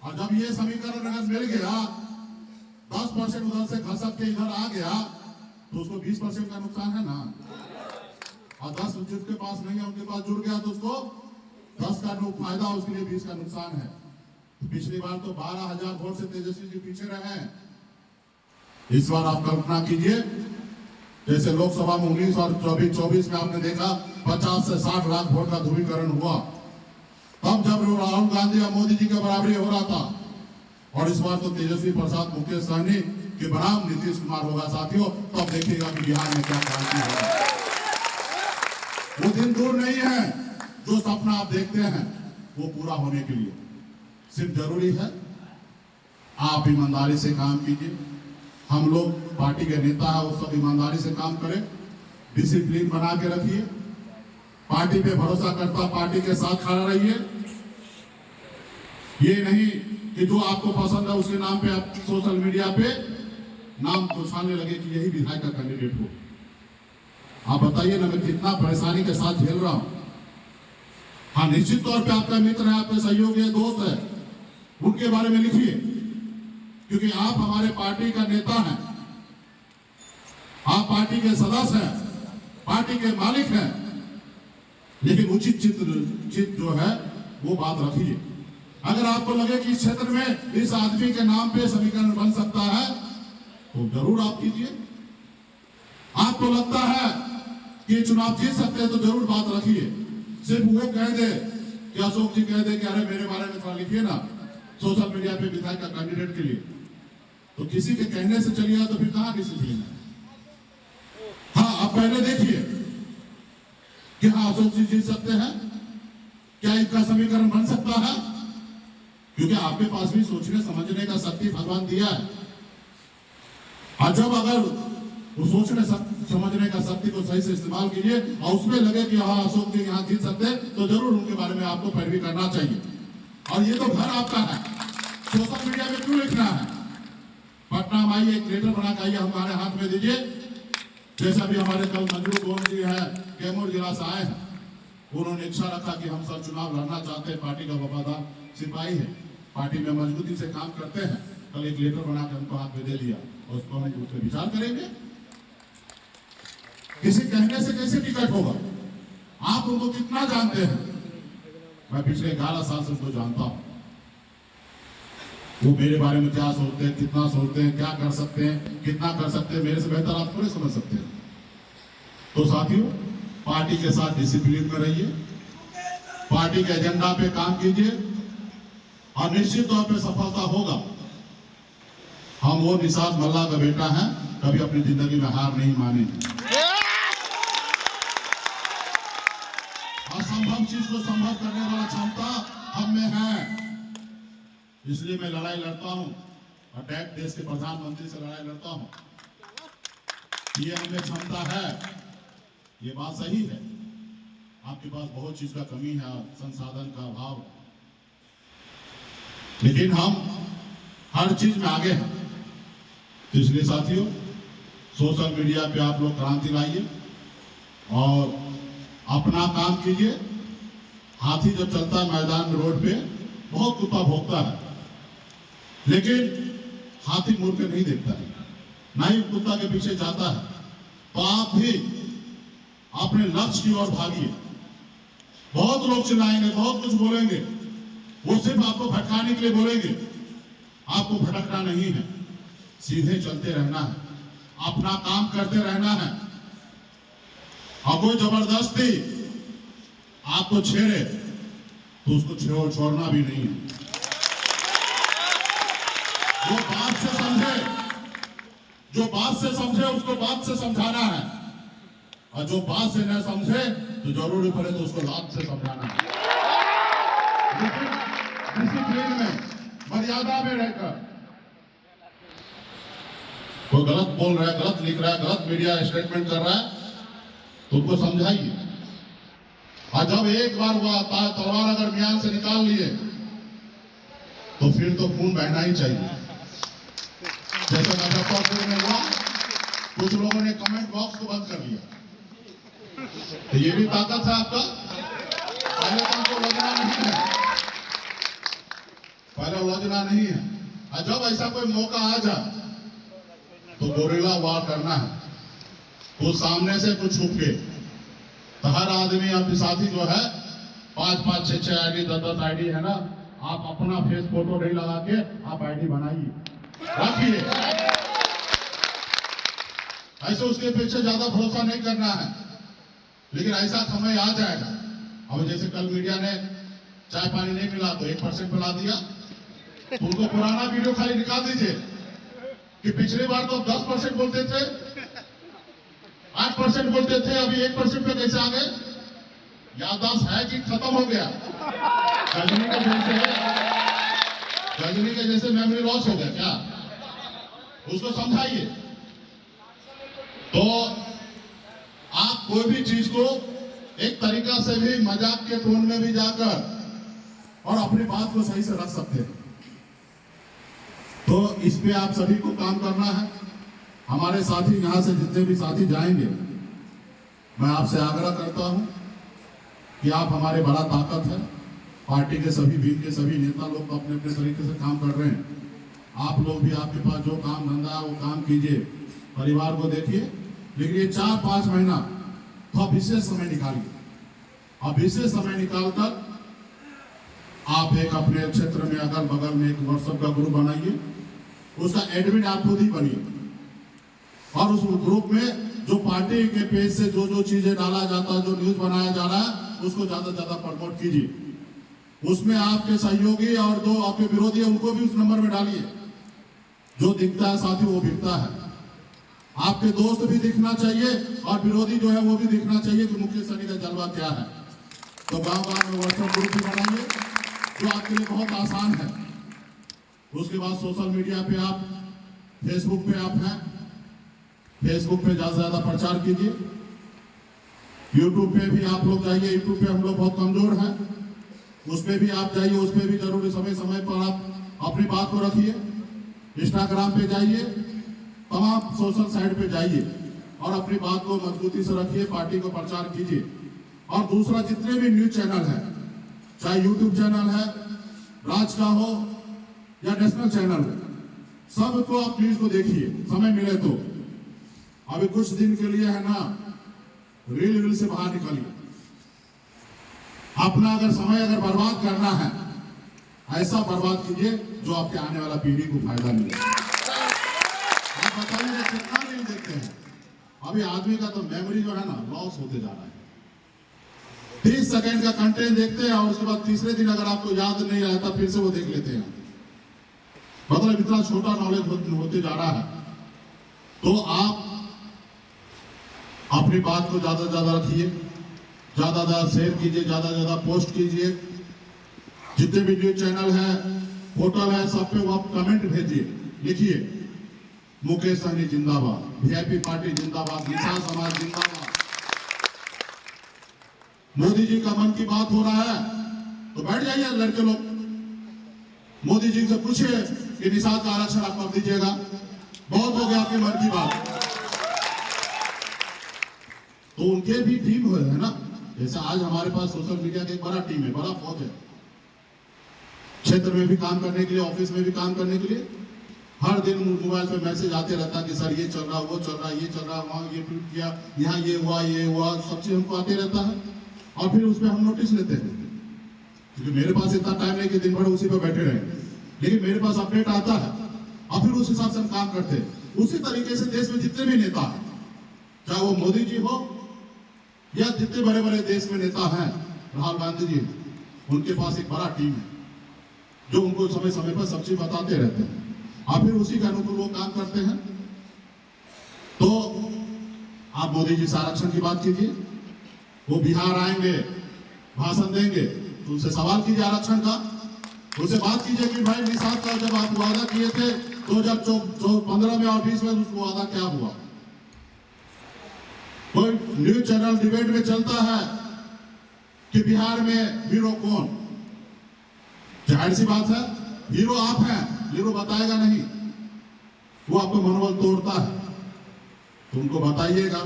और जब ये समीकरण अगर मिल गया, 10% उधर से खसक के इधर आ गया, तो उसको 20% का नुकसान है ना। और 10 जिसके पास नहीं है उनके पास जुड़ गया तो उसको 10 का फायदा, उसके लिए 20 का नुकसान है। तो पिछली बार तो 12,000 वोट से तेजस्वी जी पीछे रहे हैं। इस बार आप कल्पना कीजिए, जैसे लोकसभा में 19 और 24 में आपने देखा 50 से 60 लाख वोट का ध्रुवीकरण हुआ, तब जब राहुल गांधी और मोदी जी के बराबरी हो रहा था। और इस बार तो तेजस्वी प्रसाद, मुकेश सहनी के बनाम नीतीश कुमार होगा साथियों। तब देखिएगा कि बिहार में क्या क्रांति होगा। वो दिन दूर नहीं है जो सपना आप देखते हैं वो पूरा होने के लिए सिर्फ जरूरी है आप ईमानदारी से काम कीजिए। हम लोग पार्टी के नेता है, वो सब ईमानदारी से काम करें, डिसिप्लिन बना के रखिए, पार्टी पे भरोसा करता पार्टी के साथ खड़ा रहिए। ये नहीं कि जो आपको पसंद है उसके नाम पे आप सोशल मीडिया पे नाम उछालने लगे कि यही विधायक का कैंडिडेट हो। आप बताइए ना, मैं कितना परेशानी के साथ झेल रहा हूं। हाँ, निश्चित तौर पे आपका मित्र है, आपके सहयोगी है, दोस्त है, उनके बारे में लिखिए, क्योंकि आप हमारे पार्टी का नेता हैं, आप पार्टी के सदस्य हैं, पार्टी के मालिक हैं। लेकिन उचित चित जो है वो बात रखिए। अगर आपको लगे कि इस क्षेत्र में इस आदमी के नाम पे समीकरण बन सकता है तो जरूर आप कीजिए। आपको लगता है कि चुनाव जीत सकते हैं तो जरूर बात रखिए। सिर्फ वो कह दे कि अशोक जी कह दे कि अरे मेरे बारे में थोड़ा लिखिए ना सोशल मीडिया पे विधायक का कैंडिडेट के लिए, तो किसी के कहने से चलिएगा तो फिर कहां डिसिप्लिन है। हाँ, आप पहले देखिए कि हाँ अशोक जी जीत सकते हैं, क्या इनका समीकरण बन सकता है, क्योंकि आपके पास भी सोचने समझने का शक्ति भगवान दिया है। और जब अगर वो सोचने समझने का शक्ति को सही से इस्तेमाल कीजिए और उसमें लगे कि हाँ अशोक जी यहाँ जीत सकते हैं, तो जरूर उनके बारे में आपको पैरवी करना चाहिए। और ये तो घर आपका है, सोशल मीडिया में क्यों लिखना है। पटना में आइए, एक लेटर बना के आइए, हमारे हाथ में दीजिए। जैसा भी हमारे कल मंजू गोम जी है कैमूर जिला से आए हैं, उन्होंने इच्छा रखा कि हम सब चुनाव लड़ना चाहते हैं, पार्टी का वफादार सिपाही है, पार्टी में मजबूती से काम करते हैं। कल एक लेटर बना के हमको हाथ में दे दिया, उस पर हम उस पर विचार करेंगे। किसी कहने से कैसे टिकट होगा। आप उनको कितना जानते हैं। मैं पिछले 11 साल से उनको जानता हूं, वो मेरे बारे में क्या सोचते हैं, कितना सोचते हैं, क्या कर सकते हैं, कितना कर सकते हैं, मेरे से बेहतर आप थोड़े समझ सकते हैं। तो साथियों, पार्टी के साथ डिसिप्लिन में रहिए, पार्टी के एजेंडा पे काम कीजिए और निश्चित तौर पे सफलता होगा। हम वो निषाद मल्ला का बेटा है, कभी अपनी जिंदगी में हार नहीं मानेंगे। असंभव चीज को संभव करने वाला क्षमता हम में है, इसलिए मैं लड़ाई लड़ता हूं और देश के प्रधानमंत्री से लड़ाई लड़ता हूं। ये हमें क्षमता है, ये बात सही है। आपके पास बहुत चीज का कमी है, संसाधन का अभाव, लेकिन हम हर चीज में आगे हैं। तो इसलिए साथियों, सोशल मीडिया पे आप लोग क्रांति लाइए और अपना काम कीजिए। हाथी जब चलता है मैदान में, रोड पे, बहुत कुत्ता भौंकता है, लेकिन हाथी मुड़ के नहीं देखता है, ना ही कुत्ता के पीछे जाता है। तो आप भी अपने लक्ष्य की ओर भागिए। बहुत लोग चिल्लाएंगे, बहुत कुछ बोलेंगे, वो सिर्फ आपको भटकाने के लिए बोलेंगे। आपको भटकना नहीं है, सीधे चलते रहना है, अपना काम करते रहना है। और कोई जबरदस्ती आपको छेड़े तो उसको छोड़ना भी नहीं है। जो बात से समझे उसको बात से समझाना है, और जो बात से न समझे तो जरूरी पड़े तो उसको लात से समझाना है। लेकिन डिसिप्लिन में, मर्यादा में रहकर। कोई गलत बोल रहा है, गलत लिख रहा है, गलत मीडिया स्टेटमेंट कर रहा है, तो उनको समझाइए। और जब एक बार वो तलवार अगर म्यान से निकाल लिए तो फिर तो खून बहना ही चाहिए। जैसे मुजफ्फरपुर में हुआ, कुछ लोगों ने कमेंट बॉक्स को बंद कर दिया, तो ये भी ताकत है आपका। पहले तो उनको लजना नहीं है, पहले लजना नहीं है। और जब ऐसा कोई मौका आ जाए तो गोरिल्ला वार करना है, कुछ सामने से कुछ छुप के। तो हर आदमी, अपने साथी जो है 5-5, 6-6 आईडी, 10-10 आईडी है ना, आप अपना फेस फोटो नहीं लगा के आप आईडी बनाइए, रखिए। ऐसे उसके पीछे ज्यादा भरोसा नहीं करना है। लेकिन ऐसा समय आ जाएगा, अब जैसे कल मीडिया ने चाय पानी नहीं मिला तो 1% पिला दिया, तो उनको पुराना वीडियो खाली निकाल दीजिए कि पिछली बार तो 10% बोलते थे, 8% बोलते थे, अभी 1% पे कैसे आ गए। याददाश्त है कि खत्म हो गया। गजनी के जैसे मेमोरी लॉस हो गया क्या, उसको समझाइए। तो आप कोई भी चीज को एक तरीका से भी, मजाक के टोन में भी जाकर और अपनी बात को सही से रख सकते हैं। तो इस पे आप सभी को काम करना है। हमारे साथी यहां से जितने भी साथी जाएंगे, मैं आपसे आग्रह करता हूं कि आप हमारे बड़ा ताकत है। पार्टी के सभी विंग के सभी नेता लोग तो अपने अपने तरीके से काम कर रहे हैं। आप लोग भी, आपके पास जो काम धंधा है वो काम कीजिए, परिवार को देखिए। लेकिन ये 4-5 महीना तो आप विशेष समय निकालिए। अब विशेष समय निकालकर आप एक अपने क्षेत्र में अगल बगल में एक व्हाट्सएप का ग्रुप बनाइए, उसका एडमिन आप खुद ही बनिए, और उस ग्रुप में जो पार्टी के पेज से जो जो चीजें डाला जाता है, जो न्यूज बनाया जा रहा है, उसको ज्यादा से ज्यादा प्रमोट कीजिए। उसमें आपके सहयोगी और जो आपके विरोधी है उनको भी उस नंबर में डालिए। जो दिखता है साथी वो बिकता है। आपके दोस्त भी दिखना चाहिए और विरोधी जो है वो भी दिखना चाहिए कि मुकेश सहनी का जलवा क्या है। तो गांव-गांव में व्हाट्सएप ग्रुप भी बनाइए जो आपके लिए बहुत आसान है। उसके बाद सोशल मीडिया पे आप, फेसबुक पे आप हैं, फेसबुक पे ज्यादा से ज्यादा प्रचार कीजिए। यूट्यूब पे भी आप लोग जाइए, यूट्यूब पे हम लोग बहुत कमजोर हैं, उस पे भी आप जाइए, उस पे भी जरूरी समय समय पर आप अपनी बात को रखिए। इंस्टाग्राम पे जाइए, तमाम सोशल साइट पे जाइए और अपनी बात को मजबूती से रखिए, पार्टी को प्रचार कीजिए। और दूसरा, जितने भी न्यूज चैनल है, चाहे यूट्यूब चैनल है, राज का हो या नेशनल चैनल है, सबको आप न्यूज को देखिए, समय मिले तो। अभी कुछ दिन के लिए है ना, रील से बाहर निकलिए। अपना अगर समय अगर बर्बाद करना है, ऐसा बर्बाद कीजिए जो आपके आने वाला पीढ़ी को फायदा मिले। आप बताइए कितना रील देखते हैं। अभी आदमी का तो मेमोरी जो है ना लॉस होते जा रहा है। 30 सेकंड का कंटेंट देखते हैं और उसके बाद तीसरे दिन अगर आपको याद नहीं रहता फिर से वो देख लेते हैं। मतलब इतना छोटा नॉलेज होते जा रहा है। तो आप अपनी बात को ज्यादा से ज्यादा रखिए, ज्यादा से ज्यादा शेयर कीजिए, ज्यादा से ज्यादा पोस्ट कीजिए। जितने भी न्यूज चैनल है, होटल है, सब पे वो आप कमेंट भेजिए, लिखिए मुकेश सहनी जिंदाबाद, वीआईपी पार्टी जिंदाबाद, निषाद समाज जिंदाबाद। मोदी जी का मन की बात हो रहा है तो बैठ जाइए लड़के लोग, मोदी जी से पूछिए कि निषाद का आरक्षण आप कर दीजिएगा, बहुत हो गया आपके मन की बात। तो उनके भी टीम है ना, जैसे आज हमारे पास सोशल मीडिया का एक बड़ा टीम है, बड़ा फौज है, क्षेत्र में भी काम करने के लिए, ऑफिस में भी काम करने के लिए। हर दिन मोबाइल पे मैसेज आते रहता कि सर ये चल रहा, वो चल रहा, ये चल रहा, वहाँ ये ट्वीट किया, यहाँ ये हुआ, सब चीज हमको आते रहता है और फिर उस पर हम नोटिस लेते हैं। क्योंकि मेरे पास इतना टाइम नहीं कि दिन भर उसी पर बैठे रहे, लेकिन मेरे पास अपडेट आता है और फिर उस हिसाब से हम काम करते हैं। उसी तरीके से देश में जितने भी नेता हैं, चाहे वो मोदी जी हो या जितने बड़े बड़े देश में नेता हैं, राहुल गांधी जी, उनके पास एक बड़ा टीम है जो उनको समय समय पर सब चीज बताते रहते हैं और फिर उसी के अनुकूल वो काम करते हैं। तो आप मोदी जी से आरक्षण की बात कीजिए, वो बिहार आएंगे, भाषण देंगे तो उनसे सवाल कीजिए आरक्षण का, उनसे बात कीजिए कि भाई निषाद का जब आप वादा किए थे 2015 में और 20 में, उसको वादा क्या हुआ। कोई न्यूज चैनल डिबेट में चलता है कि बिहार में हीरो कौन, जाहिर सी बात है हीरो आप हैं, हीरो बताएगा नहीं, वो आपको मनोबल तोड़ता है। तो उनको बताइएगा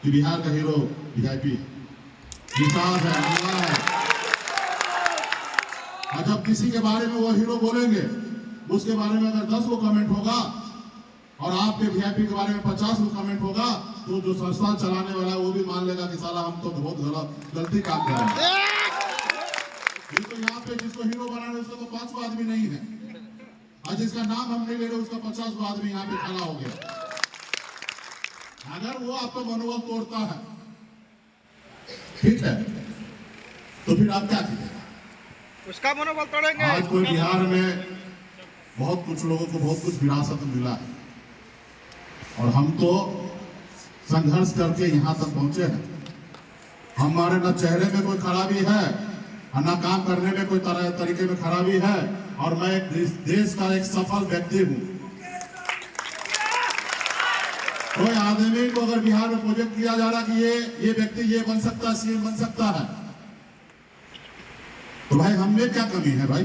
कि बिहार का हीरो वीआईपी निषाद है, अल्लाह है। और जब किसी के बारे में वो हीरो बोलेंगे, उसके बारे में अगर 10 को कमेंट होगा और आपके वीआईपी के बारे में 50 को कमेंट होगा, तो जो संस्था चलाने वाला है वो भी मान लेगा कि साला हम तो बहुत गलती काम कर रहे हैं। तो यहाँ पे जिसको हीरो बनाना उसका तो 5 आदमी नहीं है, और जिसका नाम हम नहीं ले रहे उसका 50 आदमी यहाँ पे खड़ा हो गया। अगर वो आपका मनोबल तोड़ता है, ठीक है, तो फिर आप क्या कीजिए, उसका मनोबल तोड़ेंगे। आज कोई बिहार में बहुत कुछ लोगों को बहुत कुछ विरासत मिला है और हम तो संघर्ष करके यहाँ तक पहुंचे हैं। हमारे न चेहरे में कोई खराबी है और न काम करने में कोई तरीके में खराबी है, और मैं एक देश का एक सफल व्यक्ति हूँ। कोई आदमी को अगर बिहार में प्रोजेक्ट किया जा रहा कि ये व्यक्ति ये बन सकता है, सीएम बन सकता है, तो भाई हम में क्या कमी है भाई?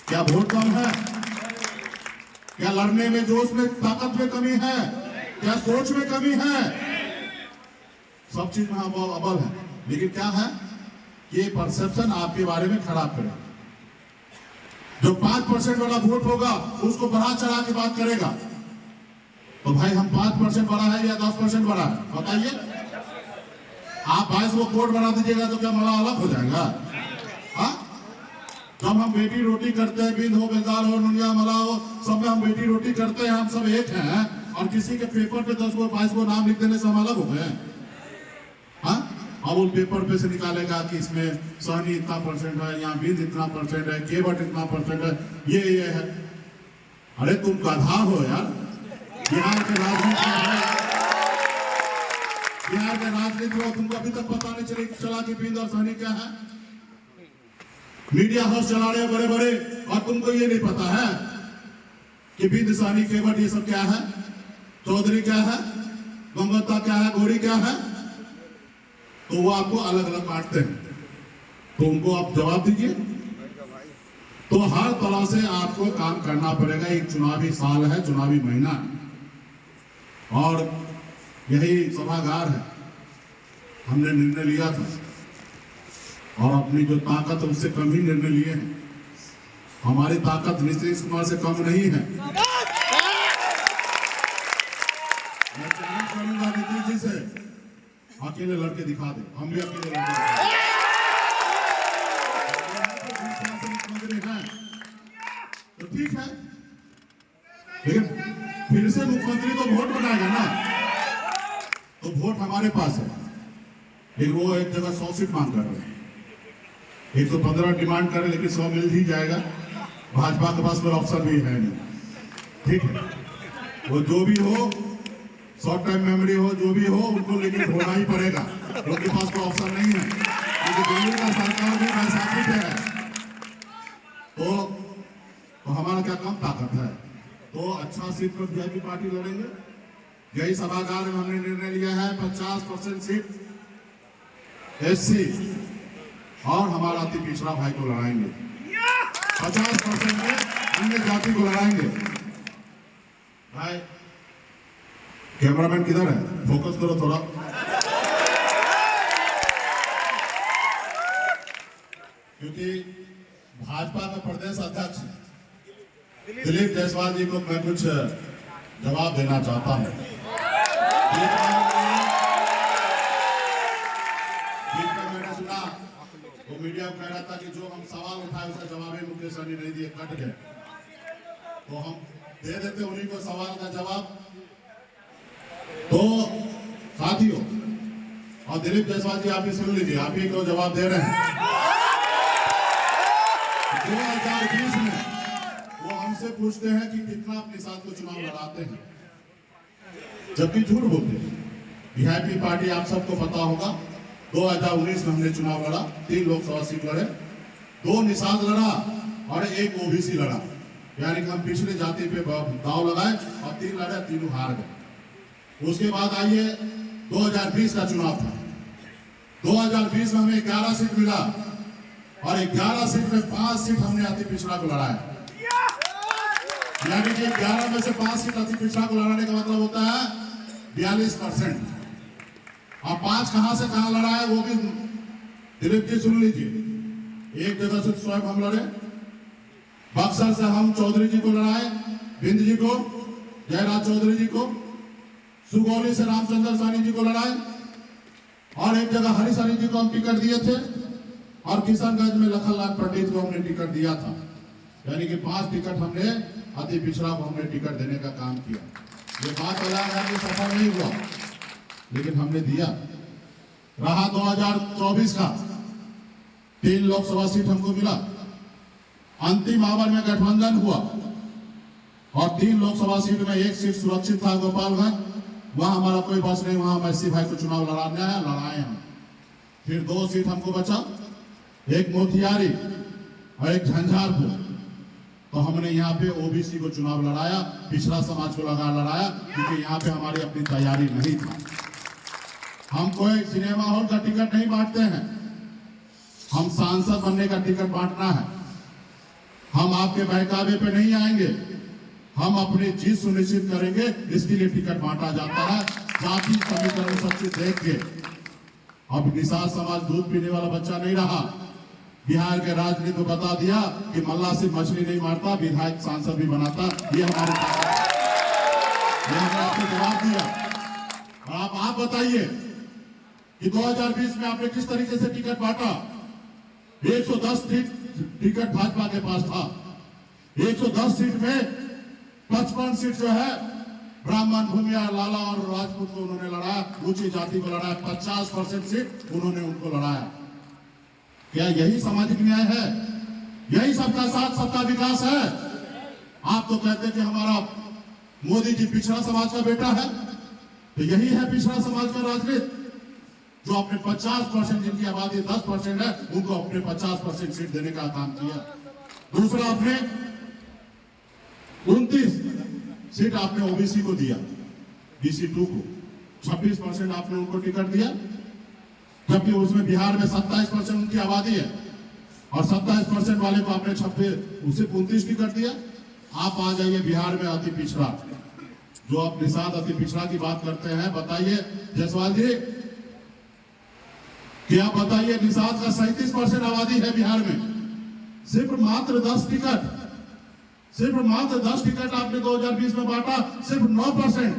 क्या वोट कम है? क्या लड़ने में जोश में ताकत में कमी है? क्या सोच में कमी है? सब चीज में हम अव्वल है, लेकिन क्या है कि ये परसेप्शन आपके बारे में खराब करेगा। जो 5% वाला वोट होगा उसको बढ़ा चढ़ा के बात करेगा। तो भाई हम 5% बड़ा है या 10% बड़ा है बताइए? आप 22 को कोड बना दीजिएगा तो क्या मला अलग हो जाएगा? हाँ, जब हम बेटी रोटी करते हैं, बिंद हो, बेलदार हो, नुनिया मला हो, सब में हम बेटी रोटी करते हैं, हम सब एक हैं, और किसी के पेपर पे 10 को 22 को नाम लिख देने से हम अलग हो गए? हाँ, अब वो पेपर पे से निकालेगा कि इसमें सहनी इतना परसेंट है, यहाँ बिंद इतना परसेंट है, केवट इतना परसेंट है, ये है। अरे तुम गधा हो यार। बिहार के राजनीति में तुमको अभी तक पता नहीं चला कि बिंद और सहनी क्या है। मीडिया हाउस चला रहे बड़े बड़े और तुमको ये नहीं पता है कि बिंद सहनी केवट ये सब क्या है, चौधरी क्या है, गंगोत्ता क्या है, गौरी क्या है। तो वो आपको अलग अलग बांटते हैं, तो उनको आप जवाब दीजिए। तो हर तरह से आपको काम करना पड़ेगा। एक चुनावी साल है, चुनावी महीना है और यही सभागार है। हमने निर्णय लिया था और अपनी जो ताकत है उससे कम ही निर्णय लिए हैं। हमारी ताकत नीतीश कुमार से कम नहीं है। मैं चैलेंज करूंगा नीतीश जी से, अकेले लड़के दिखा दे। हम भी अकेले लड़के मुख्यमंत्री हैं तो ठीक है, लेकिन फिर से मुख्यमंत्री तो वोट बनाएगा ना, तो वोट हमारे पास है। लेकिन वो एक जगह 100 सीट मांग कर रहे हैं। 115 डिमांड करे, लेकिन 100 मिल ही जाएगा। भाजपा के पास कोई ऑप्शन भी है नहीं, ठीक है। वो जो भी हो, शॉर्ट टाइम मेमोरी हो, जो भी हो, उनको लेकिन होना ही पड़ेगा। उनके पास कोई ऑप्शन नहीं है, क्योंकि दिल्ली का सरकार भी बैसाखी पे है। तो हमारा क्या कम ताकत है। तो अच्छा सीट पर बीजेपी पार्टी लड़ेंगे। यही सभागार में हमने निर्णय लिया है 50% सीट एससी और हमारा अति पिछड़ा भाई को लड़ाएंगे। 50% में अन्य जाति को लड़ाएंगे। भाई कैमरामैन किधर है, फोकस करो थोड़ा। क्योंकि भाजपा का प्रदेश अध्यक्ष दिलीप जायसवाल जी को मैं कुछ जवाब देना चाहता हूं। मैंने सुना वो मीडिया को कह रहा था कि जो हम सवाल उठाए उसका जवाब ही मुकेश सहनी नहीं दिए, कट गए। तो हम दे देते उन्हीं को सवाल का जवाब। तो साथियों, और दिलीप जायसवाल जी आप ही सुन लीजिए, आप ही को जवाब दे रहे हैं। 2020 में वो हमसे पूछते हैं कि कितना अपने साथ को चुनाव लड़ाते हैं, जबकि झूठ बोलते हैं। बीजेपी पार्टी आप सबको पता होगा 2019 में हमने चुनाव लड़ा, 3 लोकसभा सीट लड़े, 2 निषाद लड़ा और 1 ओबीसी लड़ा। यानी कि हम पिछले जाति पे दाव लगाए और 3 लड़े, तीनों हार गए। उसके बाद आइए 2020 का चुनाव था। 2020 में हमें 11 सीट मिला और 11 सीट में 5 सीट हमने अति पिछड़ा को लड़ाया। यानी कि 11 में से 5 सीट अति पिछड़ा को लड़ाने का मतलब होता है 42%। अब 5 कहां से कहां लड़ा है वो भी दिलीप जी सुन लीजिए। एक जगह से स्वयं हम लड़े, बक्सर से हम चौधरी जी को लड़ाए, बिंद जी को, जयराज चौधरी जी को, सुगौली से रामचंद्र सहनी जी को लड़ाए और एक जगह हरी सहनी जी को हम टिकट दिए थे और किशनगंज में लखनलाल पंडित को हमने टिकट दिया था। यानी कि 5 टिकट हमने अति पिछड़ा को हमने टिकट देने का काम किया। ये बात अलग है कि सफल नहीं हुआ, लेकिन हमने दिया। रहा 2024 का 3 लोकसभा सीट हमको मिला। अंतिम आवर में गठबंधन हुआ और 3 लोकसभा सीट में 1 सीट सुरक्षित था गोपालगंज, वहां हमारा कोई बस नहीं, वहां हम एससी भाई को चुनाव लड़ाने आए, लड़ाए हम। फिर 2 सीट हमको बचा, एक मोतिहारी और एक झंझारपुर। तो हमने यहाँ पे ओबीसी को चुनाव लड़ाया, पिछड़ा समाज को लड़ाया, क्योंकि यहाँ पे हमारी अपनी तैयारी नहीं था। हम कोई सिनेमा हॉल का टिकट नहीं बांटते हैं, हम सांसद बनने का टिकट बांटना है। हम आपके बहकावे पे नहीं आएंगे, हम अपनी जीत सुनिश्चित करेंगे, इसके लिए टिकट बांटा जाता है। जाति समीकरण सब चीज देख के। अब निषाद समाज दूध पीने वाला बच्चा नहीं रहा। बिहार के राजनीति को बता दिया कि मल्ला सिर्फ मछली नहीं मारता, विधायक सांसद भी बनाता। ये हमारे आपको जवाब दिया। और आप बताइए कि 2020 में आपने किस तरीके से टिकट बांटा। 110 टिकट भाजपा के पास था। 110 सीट में 55 सीट जो है ब्राह्मण, भूमिया, लाला और राजपूत को उन्होंने लड़ाया, ऊंची जाति को लड़ाया, 50% सीट उन्होंने उनको लड़ाया। क्या यही सामाजिक न्याय है? यही सबका साथ सबका विकास है? आप तो कहते कि हमारा मोदी जी पिछड़ा समाज का बेटा है, तो यही है पिछड़ा समाज का राजनीति, जो अपने 50% जिनकी आबादी 10% है, उनको अपने 50% सीट देने का काम किया। दूसरा, आपने 29 सीट आपने ओबीसी को दिया, BC2 को 26% आपने उनको टिकट दिया, जबकि उसमें बिहार में 27% उनकी आबादी है और 27% वाले को आपने 29 टिकट दिया। आप आ जाइए बिहार में अति पिछड़ा, जो आप निषाद अति पिछड़ा की बात करते हैं, बताइए जायसवाल जी, क्या बताइए, निषाद का 37% आबादी है बिहार में, सिर्फ मात्र 10 टिकट, सिर्फ मात्र 10 टिकट आपने 2020 में बांटा, सिर्फ 9%।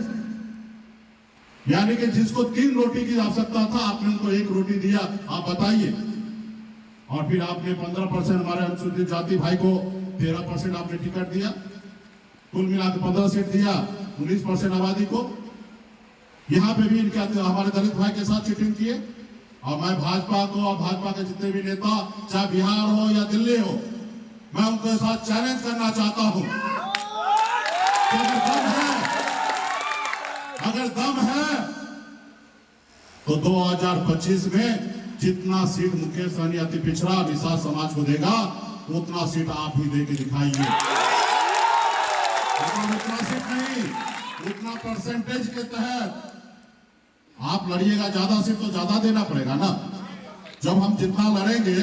यानी कि जिसको 3 रोटी की आवश्यकता था, आपने उनको 1 रोटी दिया। आप बताइए। और फिर आपने 15% हमारे अनुसूचित जाति भाई को 13% आपने टिकट दिया, कुल मिलाकर 15 सीट दिया 19% आबादी को। यहां पे भी इनके हमारे दलित भाई के साथ चीटिंग किए। और मैं भाजपा को और भाजपा के जितने भी नेता, चाहे बिहार हो या दिल्ली हो, मैं उनके साथ चैलेंज करना चाहता हूं। अगर दम है तो 2025 में जितना सीट मुकेश सहनी अति पिछड़ा निषाद समाज को देगा, उतना सीट आप ही दे के दिखाइए। उतना सीट नहीं, उतना परसेंटेज के तहत आप लड़िएगा। ज्यादा सीट तो ज्यादा देना पड़ेगा ना। जब हम जितना लड़ेंगे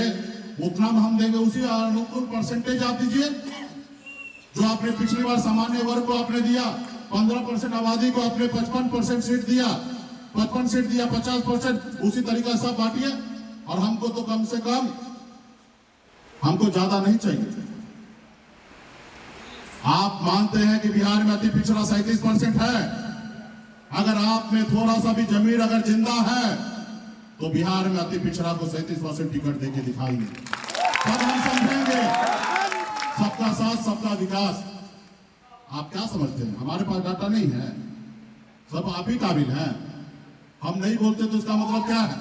उतना हम देंगे, उसी अनुकूल परसेंटेज आप दीजिए। जो आपने पिछली बार सामान्य वर्ग को आपने दिया 15% आबादी को आपने 55% सीट दिया, 55 सीट दिया, 50%, उसी तरीका से बांटिए। और हमको तो कम से कम, हमको ज्यादा नहीं चाहिए। आप मानते हैं कि बिहार में अति पिछड़ा 37% है। अगर आप में थोड़ा सा भी जमीन अगर जिंदा है, तो बिहार में अति पिछड़ा को 37% टिकट देके दिखाएंगे, तब हम समझेंगे सबका साथ सबका विकास। आप क्या समझते हैं? हमारे पास डाटा नहीं है, सब आप ही काबिल हैं। हम नहीं बोलते तो इसका मतलब क्या है?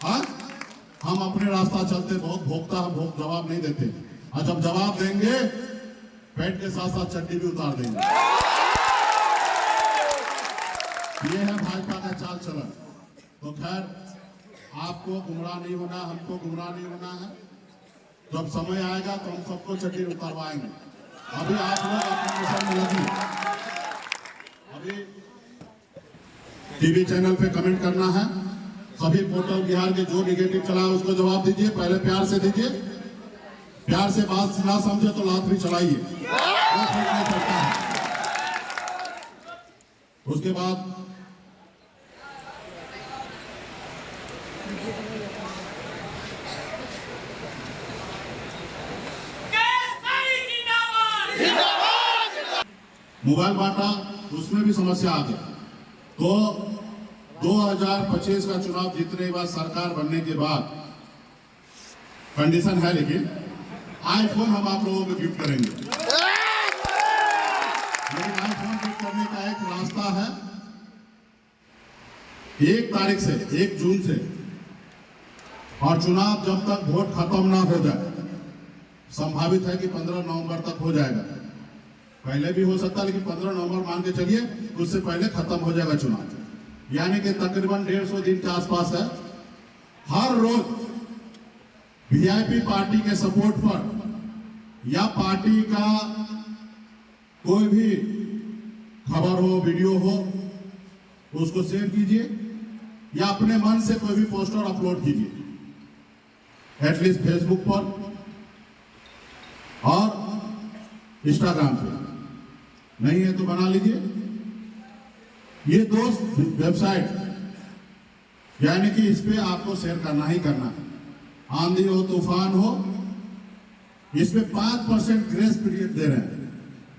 हाँ, हम अपने रास्ता चलते, बहुत भोगता है, बहुत जवाब नहीं देते। और जब जवाब देंगे, पेट के साथ साथ चड्डी भी उतार देंगे। ये है भाजपा का चाल चलन। तो खैर, आपको गुमराह नहीं होना, हमको गुमराह नहीं होना है। जब समय आएगा तो हम सबको चड्डी उतारवाएंगे। अभी आप लोग अपने मिशन में लगे। अभी टीवी चैनल पे कमेंट करना है। सभी पोर्टल बिहार के जो निगेटिव चला है उसको जवाब दीजिए। पहले प्यार से दीजिए, प्यार से बात ना समझे तो लात भी चलाइए, वो फर्क नहीं पड़ता है। उसके बाद मोबाइल बांटा, उसमें भी समस्या आ गई। तो 2025 का चुनाव जीतने बाद, सरकार बनने के बाद कंडीशन है, लेकिन आईफोन हम आप लोगों को गिफ्ट करेंगे। लेकिन आईफोन गिफ्ट करने का एक रास्ता है। 1 तारीख से, 1 जून से, और चुनाव जब तक वोट खत्म ना हो जाए, संभावित है कि 15 नवंबर तक हो जाएगा। पहले भी हो सकता है, लेकिन 15 नवंबर मान के चलिए, उससे पहले खत्म हो जाएगा चुनाव। यानी कि तकरीबन 150 दिन के आसपास है। हर रोज वीआईपी पार्टी के सपोर्ट पर या पार्टी का कोई भी खबर हो, वीडियो हो, उसको शेयर कीजिए या अपने मन से कोई भी पोस्टर अपलोड कीजिए, एटलीस्ट फेसबुक पर और इंस्टाग्राम पे। नहीं है तो बना लीजिए। ये 2 वेबसाइट, यानी कि इस पे आपको शेयर करना ही करना है। आंधी हो, तूफान हो, इसमें 5% ग्रेस पीरियड दे रहे हैं।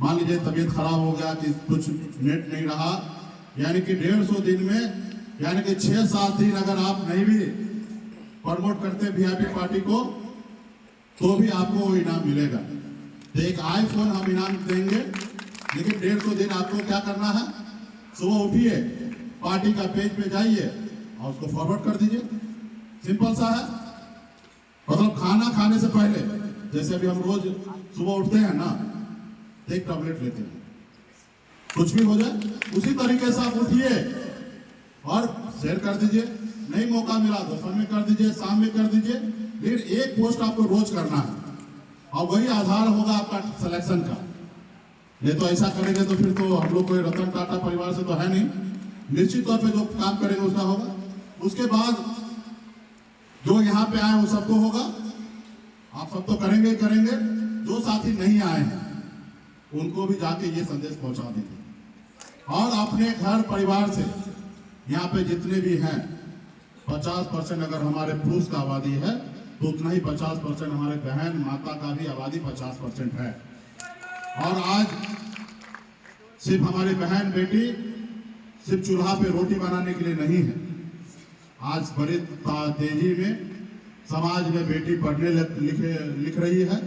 मान लीजिए तबीयत खराब हो गया कि कुछ नेट नहीं रहा, यानी कि 150 दिन में, यानी कि 6-7 दिन अगर आप नहीं भी प्रमोट करते वीआईपी पार्टी को, तो भी आपको वो इनाम मिलेगा। तो एक आईफोन हम इनाम देंगे लेकिन 150 दिन आपको क्या करना है, सुबह उठिए, पार्टी का पेज पे जाइए और उसको फॉरवर्ड कर दीजिए। सिंपल सा है। मतलब खाना खाने से पहले, जैसे अभी हम रोज सुबह उठते हैं ना, एक टैबलेट लेते हैं, कुछ भी हो जाए, उसी तरीके से आप उठिए और शेयर कर दीजिए। नहीं मौका मिला दोपहर में कर दीजिए, शाम में कर दीजिए, लेकिन एक पोस्ट आपको रोज करना है और वही आधार होगा आपका सिलेक्शन का। ये तो ऐसा करेंगे तो फिर तो हम लोग कोई रतन टाटा परिवार से तो है नहीं। निश्चित तौर पे जो काम करेंगे उसका होगा। उसके बाद जो यहाँ पे आए वो सबको होगा, आप सब तो करेंगे ही करेंगे। जो साथी नहीं आए हैं उनको भी जाके ये संदेश पहुंचा दीजिए। और अपने घर परिवार से यहाँ पे जितने भी हैं 50% अगर हमारे पुरुष का आबादी है तो उतना ही 50% हमारे बहन माता का भी आबादी 50% है। और आज सिर्फ हमारी बहन बेटी सिर्फ चूल्हा पे रोटी बनाने के लिए नहीं है। आज बड़ी तेजी में समाज में बेटी पढ़ने लिख रही है,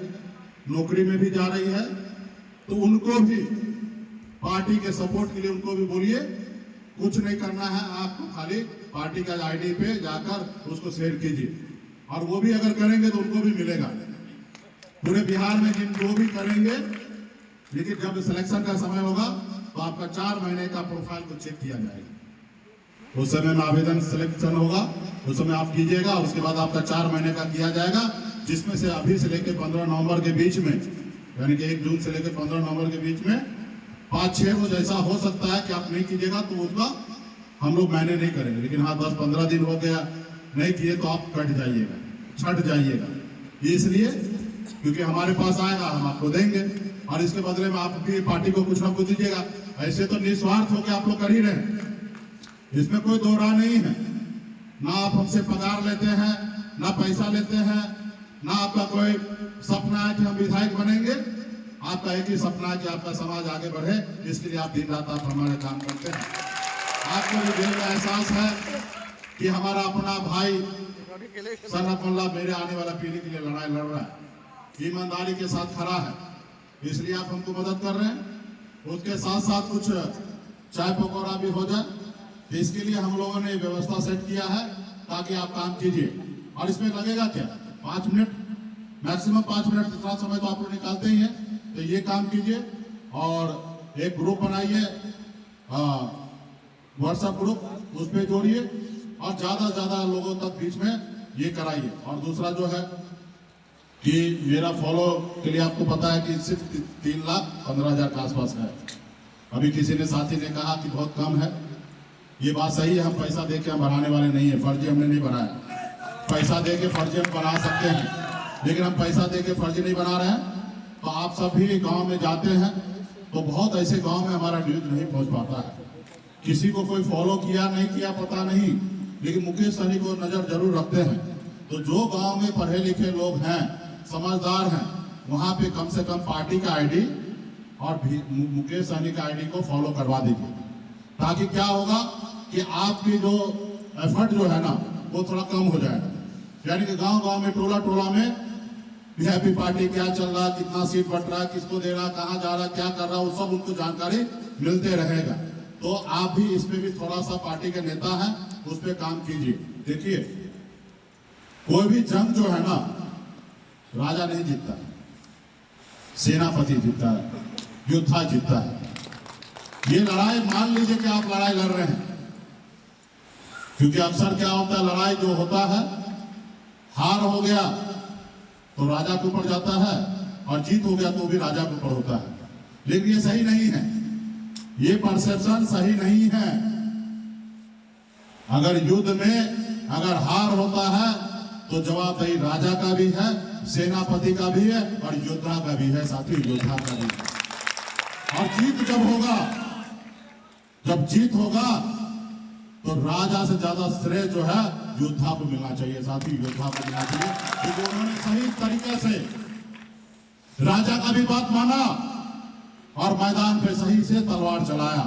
नौकरी में भी जा रही है, तो उनको भी पार्टी के सपोर्ट के लिए उनको भी बोलिए, कुछ नहीं करना है आपको, खाली पार्टी का आईडी पे जाकर उसको शेयर कीजिए। और वो भी अगर करेंगे तो उनको भी मिलेगा। पूरे बिहार में जिन जो भी करेंगे, लेकिन जब सिलेक्शन का समय होगा तो आपका 4 महीने का प्रोफाइल को चेक किया जाएगा। उस समय में आवेदन सिलेक्शन होगा, उस समय आप कीजिएगा और उसके बाद आपका 4 महीने का किया जाएगा, जिसमें से अभी से लेकर 15 नवंबर के बीच में, यानी कि 1 जून से लेकर 15 नवंबर के बीच में 5-6 रोज ऐसा हो सकता है कि आप नहीं कीजिएगा तो उसका हम लोग मैंने नहीं करेंगे। लेकिन हाँ 10-15 दिन हो गया नहीं किए तो आप कट जाइएगा, छट जाइएगा। इसलिए क्योंकि हमारे पास आएगा हम आपको देंगे और इसके बदले में आप भी पार्टी को कुछ ना कुछ दीजिएगा। ऐसे तो निस्वार्थ होकर आप लोग कर ही रहे हैं, इसमें कोई दो राय नहीं है। ना आप हमसे पगार लेते हैं, ना पैसा लेते हैं, ना आपका कोई सपना है कि हम विधायक बनेंगे। आपका एक ही सपना है कि आपका समाज आगे बढ़े, इसके लिए आप दिन रात आप हमारे काम करते हैं। आपको भी दिल में एहसास है कि हमारा अपना भाई सरनपल्ला मेरे आने वाला पीढ़ी के लिए लड़ाई लड़ रहा है, ईमानदारी के साथ खड़ा है, इसलिए आप हमको मदद कर रहे हैं। उसके साथ साथ कुछ चाय पकौड़ा भी हो जाए, तो इसके लिए हम लोगों ने व्यवस्था सेट किया है ताकि आप काम कीजिए। और इसमें लगेगा क्या 5 मिनट, मैक्सिमम 5 मिनट, इतना समय तो आप लोग निकालते ही हैं। तो ये काम कीजिए और एक ग्रुप बनाइए, व्हाट्सएप ग्रुप, उस पर जोड़िए और ज्यादा से ज्यादा लोगों तक बीच में ये कराइए। और दूसरा जो है कि मेरा फॉलो के लिए आपको पता है कि सिर्फ 3,15,000 के आसपास है। अभी किसी ने साथी ने कहा कि बहुत कम है, ये बात सही है। हम पैसा दे के हम बढ़ाने वाले नहीं है, फर्जी हमने नहीं बनाया। पैसा दे के फर्जी हम बना सकते हैं, लेकिन हम पैसा दे के फर्जी नहीं बना रहे हैं। तो आप सब भी गांव में जाते हैं तो बहुत ऐसे गांव में हमारा न्यूज नहीं पहुंच पाता है, किसी को कोई फॉलो किया नहीं किया पता नहीं, लेकिन मुकेश सहनी को नजर जरूर रखते हैं। तो जो गांव में पढ़े लिखे लोग हैं, समझदार हैं, वहां पे कम से कम पार्टी का आईडी और मुकेश सहनी का आईडी को फॉलो करवा दीजिए, ताकि क्या होगा कि आपकी जो एफर्ट जो है ना वो थोड़ा कम हो जाएगा। यानी कि गांव गांव में, टोला टोला में वीआईपी पार्टी क्या चल रहा, कितना सीट बट रहा, किसको दे रहा, कहाँ जा रहा, क्या कर रहा, वो सब उनको जानकारी मिलते रहेगा। तो आप भी इसमें भी थोड़ा सा पार्टी के नेता हैं, उस पर काम कीजिए। देखिए कोई भी जंग जो है ना, राजा नहीं जीतता, सेनापति जीतता है, योद्धा जीतता है। ये लड़ाई मान लीजिए कि आप लड़ाई लड़ रहे हैं, क्योंकि अक्सर क्या होता है, लड़ाई जो होता है, हार हो गया तो राजा के ऊपर जाता है और जीत हो गया तो भी राजा के ऊपर होता है। लेकिन ये सही नहीं है, ये परसेप्शन सही नहीं है। अगर युद्ध में अगर हार होता है तो जवाबदेही राजा का भी है, सेनापति का भी है और योद्धा का भी है, साथी योद्धा का भी है। और जीत जब होगा, जब जीत होगा तो राजा से ज्यादा श्रेय जो है योद्धा को मिलना चाहिए, साथी योद्धा को मिलना चाहिए, क्योंकि उन्होंने सही तरीके से राजा का भी बात माना और मैदान पे सही से तलवार चलाया।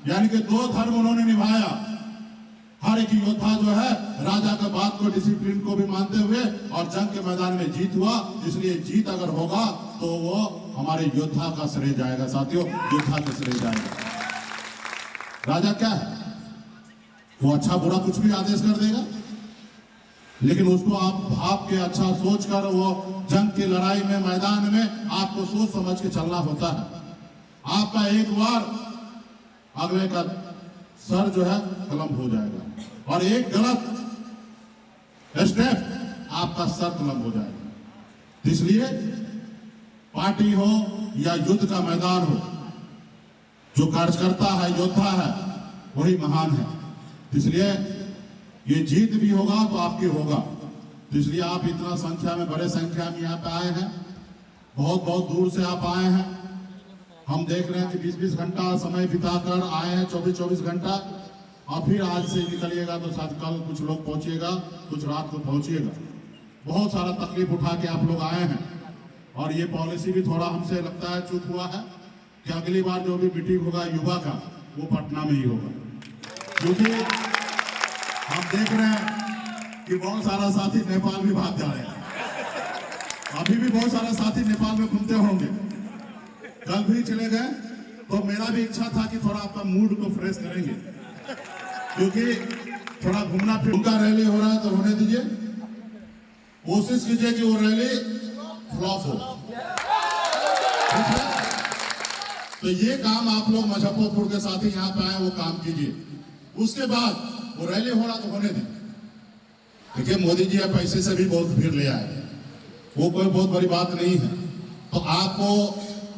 यानी कि 2 धर्म उन्होंने निभाया, हर एक योद्धा जो है राजा के बात को, डिसिप्लिन को भी मानते हुए, और जंग के मैदान में जीत हुआ, इसलिए जीत अगर होगा तो वो हमारे योद्धा का श्रेय जाएगा। साथियों, योद्धा का श्रेय जाएगा। राजा क्या है? वो अच्छा बुरा कुछ भी आदेश कर देगा, लेकिन उसको आप भाप के अच्छा सोचकर वो जंग की लड़ाई में, मैदान में आपको सोच समझ के चलना होता है। आपका एक बार अगले का सर जो है कलम हो जाएगा, और एक गलत स्टेप आपका सर कलम हो जाएगा। इसलिए पार्टी हो या युद्ध का मैदान हो, जो कार्यकर्ता है, योद्धा है, वही महान है। इसलिए ये जीत भी होगा तो आपकी होगा। तो इसलिए आप इतना संख्या में, बड़े संख्या में यहाँ पे आए हैं, बहुत बहुत दूर से आप आए हैं। हम देख रहे हैं कि 20-20 घंटा समय बिताकर आए हैं, 24-24 घंटा। और फिर आज से निकलिएगा तो शायद कल कुछ लोग पहुंचिएगा, कुछ रात को पहुंचिएगा। बहुत सारा तकलीफ उठा के आप लोग आए हैं, और ये पॉलिसी भी थोड़ा हमसे लगता है चूक हुआ है कि अगली बार जो भी मीटिंग होगा युवा का, वो पटना में ही होगा। क्योंकि हम देख रहे हैं कि बहुत सारा साथी नेपाल भी भाग जा रहे हैं। अभी भी बहुत सारे साथी नेपाल में घूमते होंगे, कल भी चले गए। तो मेरा भी इच्छा था कि थोड़ा आपका मूड को फ्रेश करेंगे, क्योंकि थोड़ा घूमना फिर। उनका रैली हो रहा है तो होने दीजिए, कोशिश कीजिए कि वो रैली फ्लॉप हो। ठीक है? तो ये काम आप लोग मुजफ्फरपुर के साथी यहाँ पे आए, वो काम कीजिए। उसके बाद वो रैली हो रहा तो होने दीजिए। देखिए, मोदी जी अब पैसे से भी बहुत भीड़ ले आए, वो कोई बहुत बड़ी बात नहीं है। तो आपको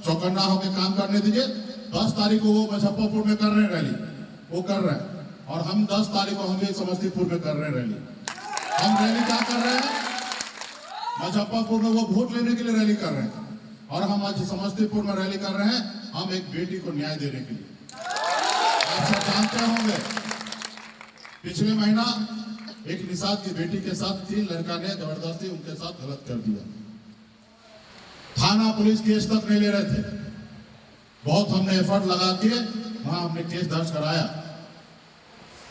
चौकन्ना होकर काम करने दीजिए। 10 तारीख को वो मुजफ्फरपुर में कर रहे हैं रैली, वो कर रहे हैं, और हम 10 तारीख को हम भी समस्तीपुर में कर रहे हैं रैली। हम रैली क्या कर रहे हैं? मुजफ्फरपुर में वो वोट लेने के लिए रैली कर रहे हैं, और हम आज समस्तीपुर में रैली कर रहे हैं, हम एक बेटी को न्याय देने के लिए। आप सब जानते होंगे, पिछले महीना एक निषाद की बेटी के साथ 3 लड़का ने जबरदस्ती उनके साथ गलत कर दिया। थाना पुलिस केस तक नहीं ले रहे थे। बहुत हमने एफर्ट लगा के वहां हमने केस दर्ज कराया।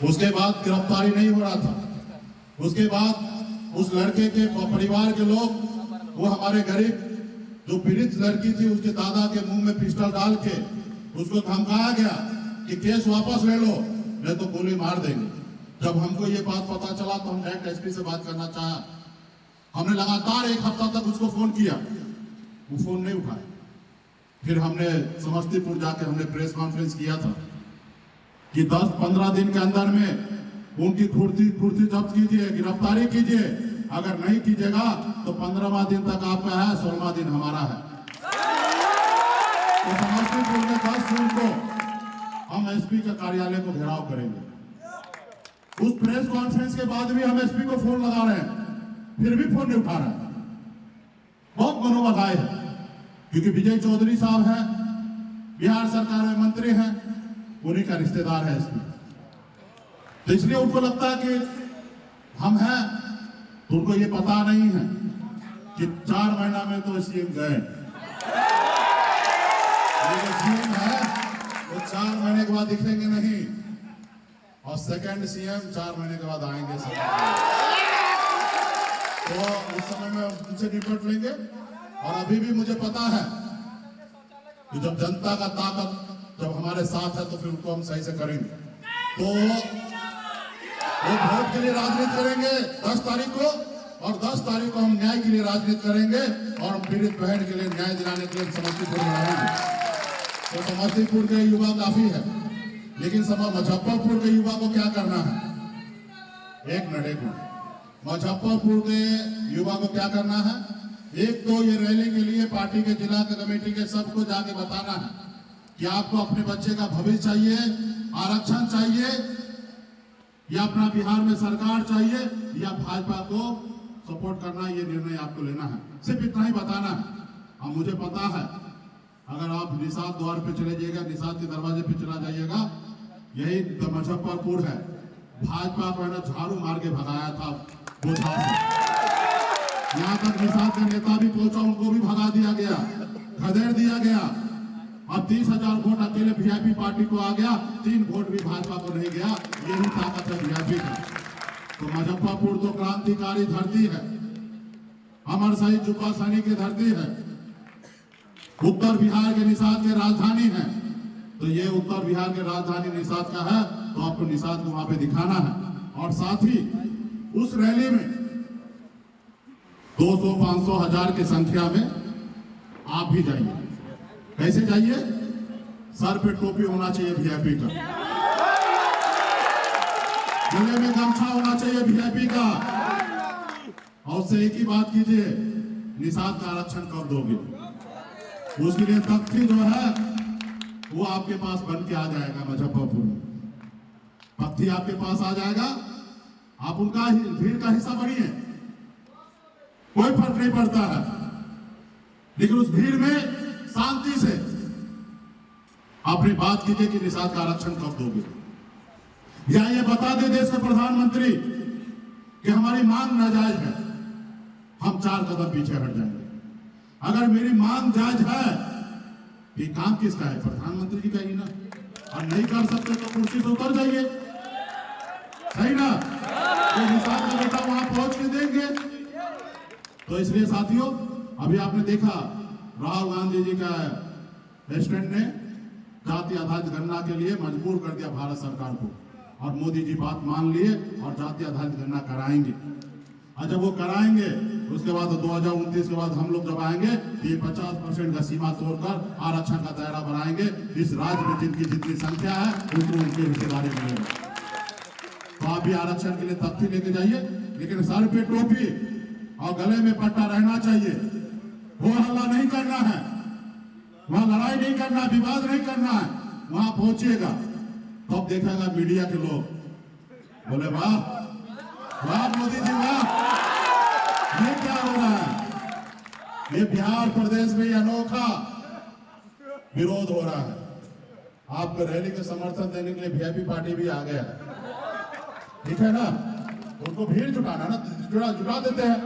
उसके बाद गिरफ्तारी नहीं हो रहा था। उसके बाद उस लड़के के परिवार के लोग, वो हमारे गरीब जो पीड़ित लड़की थी, उसके दादा के मुंह में पिस्टल डाल के उसको धमकाया गया कि केस वापस ले लो, नहीं तो गोली मार देंगे। जब हमको ये बात पता चला तो हम डायरेक्ट एसपी से बात करना चाहा। हमने लगातार 1 हफ्ता तक उसको फोन किया, वो फोन नहीं उठाया। फिर हमने समस्तीपुर जाके हमने प्रेस कॉन्फ्रेंस किया था कि 10-15 दिन के अंदर में उनकी कुर्सी जब्त कीजिए, गिरफ्तारी कीजिए। अगर नहीं कीजिएगा तो 15वां दिन तक आपका है, 16वां दिन हमारा है। तो समस्तीपुर में 10 जून को हम एसपी के कार्यालय को घेराव करेंगे। उस प्रेस कॉन्फ्रेंस के बाद भी हम एसपी को फोन लगा रहे हैं, फिर भी फोन नहीं उठा रहे हैं। बहुत मनोबल आए हैं, क्योंकि विजय चौधरी साहब हैं, बिहार सरकार में मंत्री हैं, उन्हीं का रिश्तेदार है एसपी। तो इसलिए उनको लगता है कि हम हैं, तो उनको ये पता नहीं है कि 4 महीना में तो सीएम गए। जो सीएम है वो 4 महीने के बाद दिखेंगे नहीं, और सेकंड सीएम 4 महीने के बाद आएंगे सब। तो उस समय में उनसे निपट लेंगे। और अभी भी मुझे पता है कि जब जनता का ताकत जब हमारे साथ है तो फिर उनको हम सही से करेंगे। तो वो वोट के लिए राजनीति करेंगे 10 तारीख को, और 10 तारीख को हम न्याय के लिए राजनीति करेंगे, और पीड़ित बहन के लिए न्याय दिलाने के लिए समस्तीपुर में रहेंगे। तो समस्तीपुर के युवा काफी है, लेकिन मुजफ्फरपुर के युवा को क्या करना है? एक मिनट, मुजफ्फरपुर के युवा को क्या करना है? एक तो ये रैली के लिए पार्टी के जिला के कमेटी के सबको जाके बताना है कि आपको अपने बच्चे का भविष्य चाहिए, आरक्षण चाहिए, या अपना बिहार में सरकार चाहिए, या भाजपा को सपोर्ट करना, ये निर्णय आपको लेना है। सिर्फ इतना ही बताना है। अब मुझे पता है, अगर आप निषाद द्वार पे चले जाइएगा, निषाद के दरवाजे पे चला जाइएगा, यही तो मुजफ्फरपुर है। भाजपा को झाड़ू मार के भगाया था बोचहां से। यहाँ तक निषाद का नेता भी पहुंचा, उनको भी भगा दिया गया, खदेड़ दिया गया। अब 30,000 वोट अकेले वीआईपी पार्टी को आ गया, 3 वोट भी भाजपा को नहीं गया। यही ताकत है वीआईपी की। तो मुजफ्फरपुर तो क्रांतिकारी धरती है, अमर शहीद जुब्बा सैनिक की धरती है, उत्तर बिहार के निषाद के राजधानी है। तो ये उत्तर बिहार के राजधानी निषाद का है, तो आपको निषाद को वहां पे दिखाना है। और साथ ही उस रैली में 200, 500, 1000 की संख्या में आप भी जाइए। कैसे जाइए? सर पे टोपी होना चाहिए वीआईपी का, गले में गमछा होना चाहिए वीआईपी का, और उससे एक ही बात कीजिए, निषाद का आरक्षण कब दोगे? उसके लिए तख्ती जो है वो आपके पास बन के आ जाएगा। मुजफ्फरपुर में तख्ती आपके पास आ जाएगा, आप उनका भीड़ का हिस्सा बनिए, कोई फर्क नहीं पड़ता है। लेकिन उस भीड़ में शांति से अपनी बात कीजिए कि निषाद का आरक्षण कब दोगे, या ये बता दे देश के प्रधानमंत्री कि हमारी मांग नाजायज है, हम 4 कदम पीछे हट जाएंगे। अगर मेरी मांग जायज है, ये काम किसका है? प्रधानमंत्री जी का ही ना। और नहीं कर सकते तो कुर्सी से उतर जाइए, सही ना? तो निषाद का बेटा वहां पहुंच के देंगे। तो इसलिए साथियों, अभी आपने देखा राहुल गांधी जी का प्रेसिडेंट ने जाति आधारित गणना के लिए मजबूर कर दिया भारत सरकार को, और मोदी जी बात मान लिए और जाति आधारित गणना कराएंगे। और जब वो कराएंगे उसके बाद 2029 के बाद हम लोग जब आएंगे तो ये 50% का सीमा तोड़कर आरक्षण का दायरा बढ़ाएंगे। इस राज्य में जिनकी जितनी संख्या है उतनी उनकी हिस्सेदारी मिलेगी। तो आप भी आरक्षण के लिए तख्ती लेके जाइए, लेकिन सर पे टोपी और गले में पट्टा रहना चाहिए। वो हल्ला नहीं करना है, वहां लड़ाई नहीं करना, विवाद नहीं करना है। वहां पहुंचिएगा तो अब देखेगा मीडिया के लोग, बोले वाह वाह मोदी जी वाह, ये क्या हो रहा है? ये बिहार प्रदेश में अनोखा विरोध हो रहा है। आपको रैली के समर्थन देने के लिए वीआईपी पार्टी भी आ गया, ठीक है ना? उनको भीड़ जुटाना ना, जुटा देते हैं।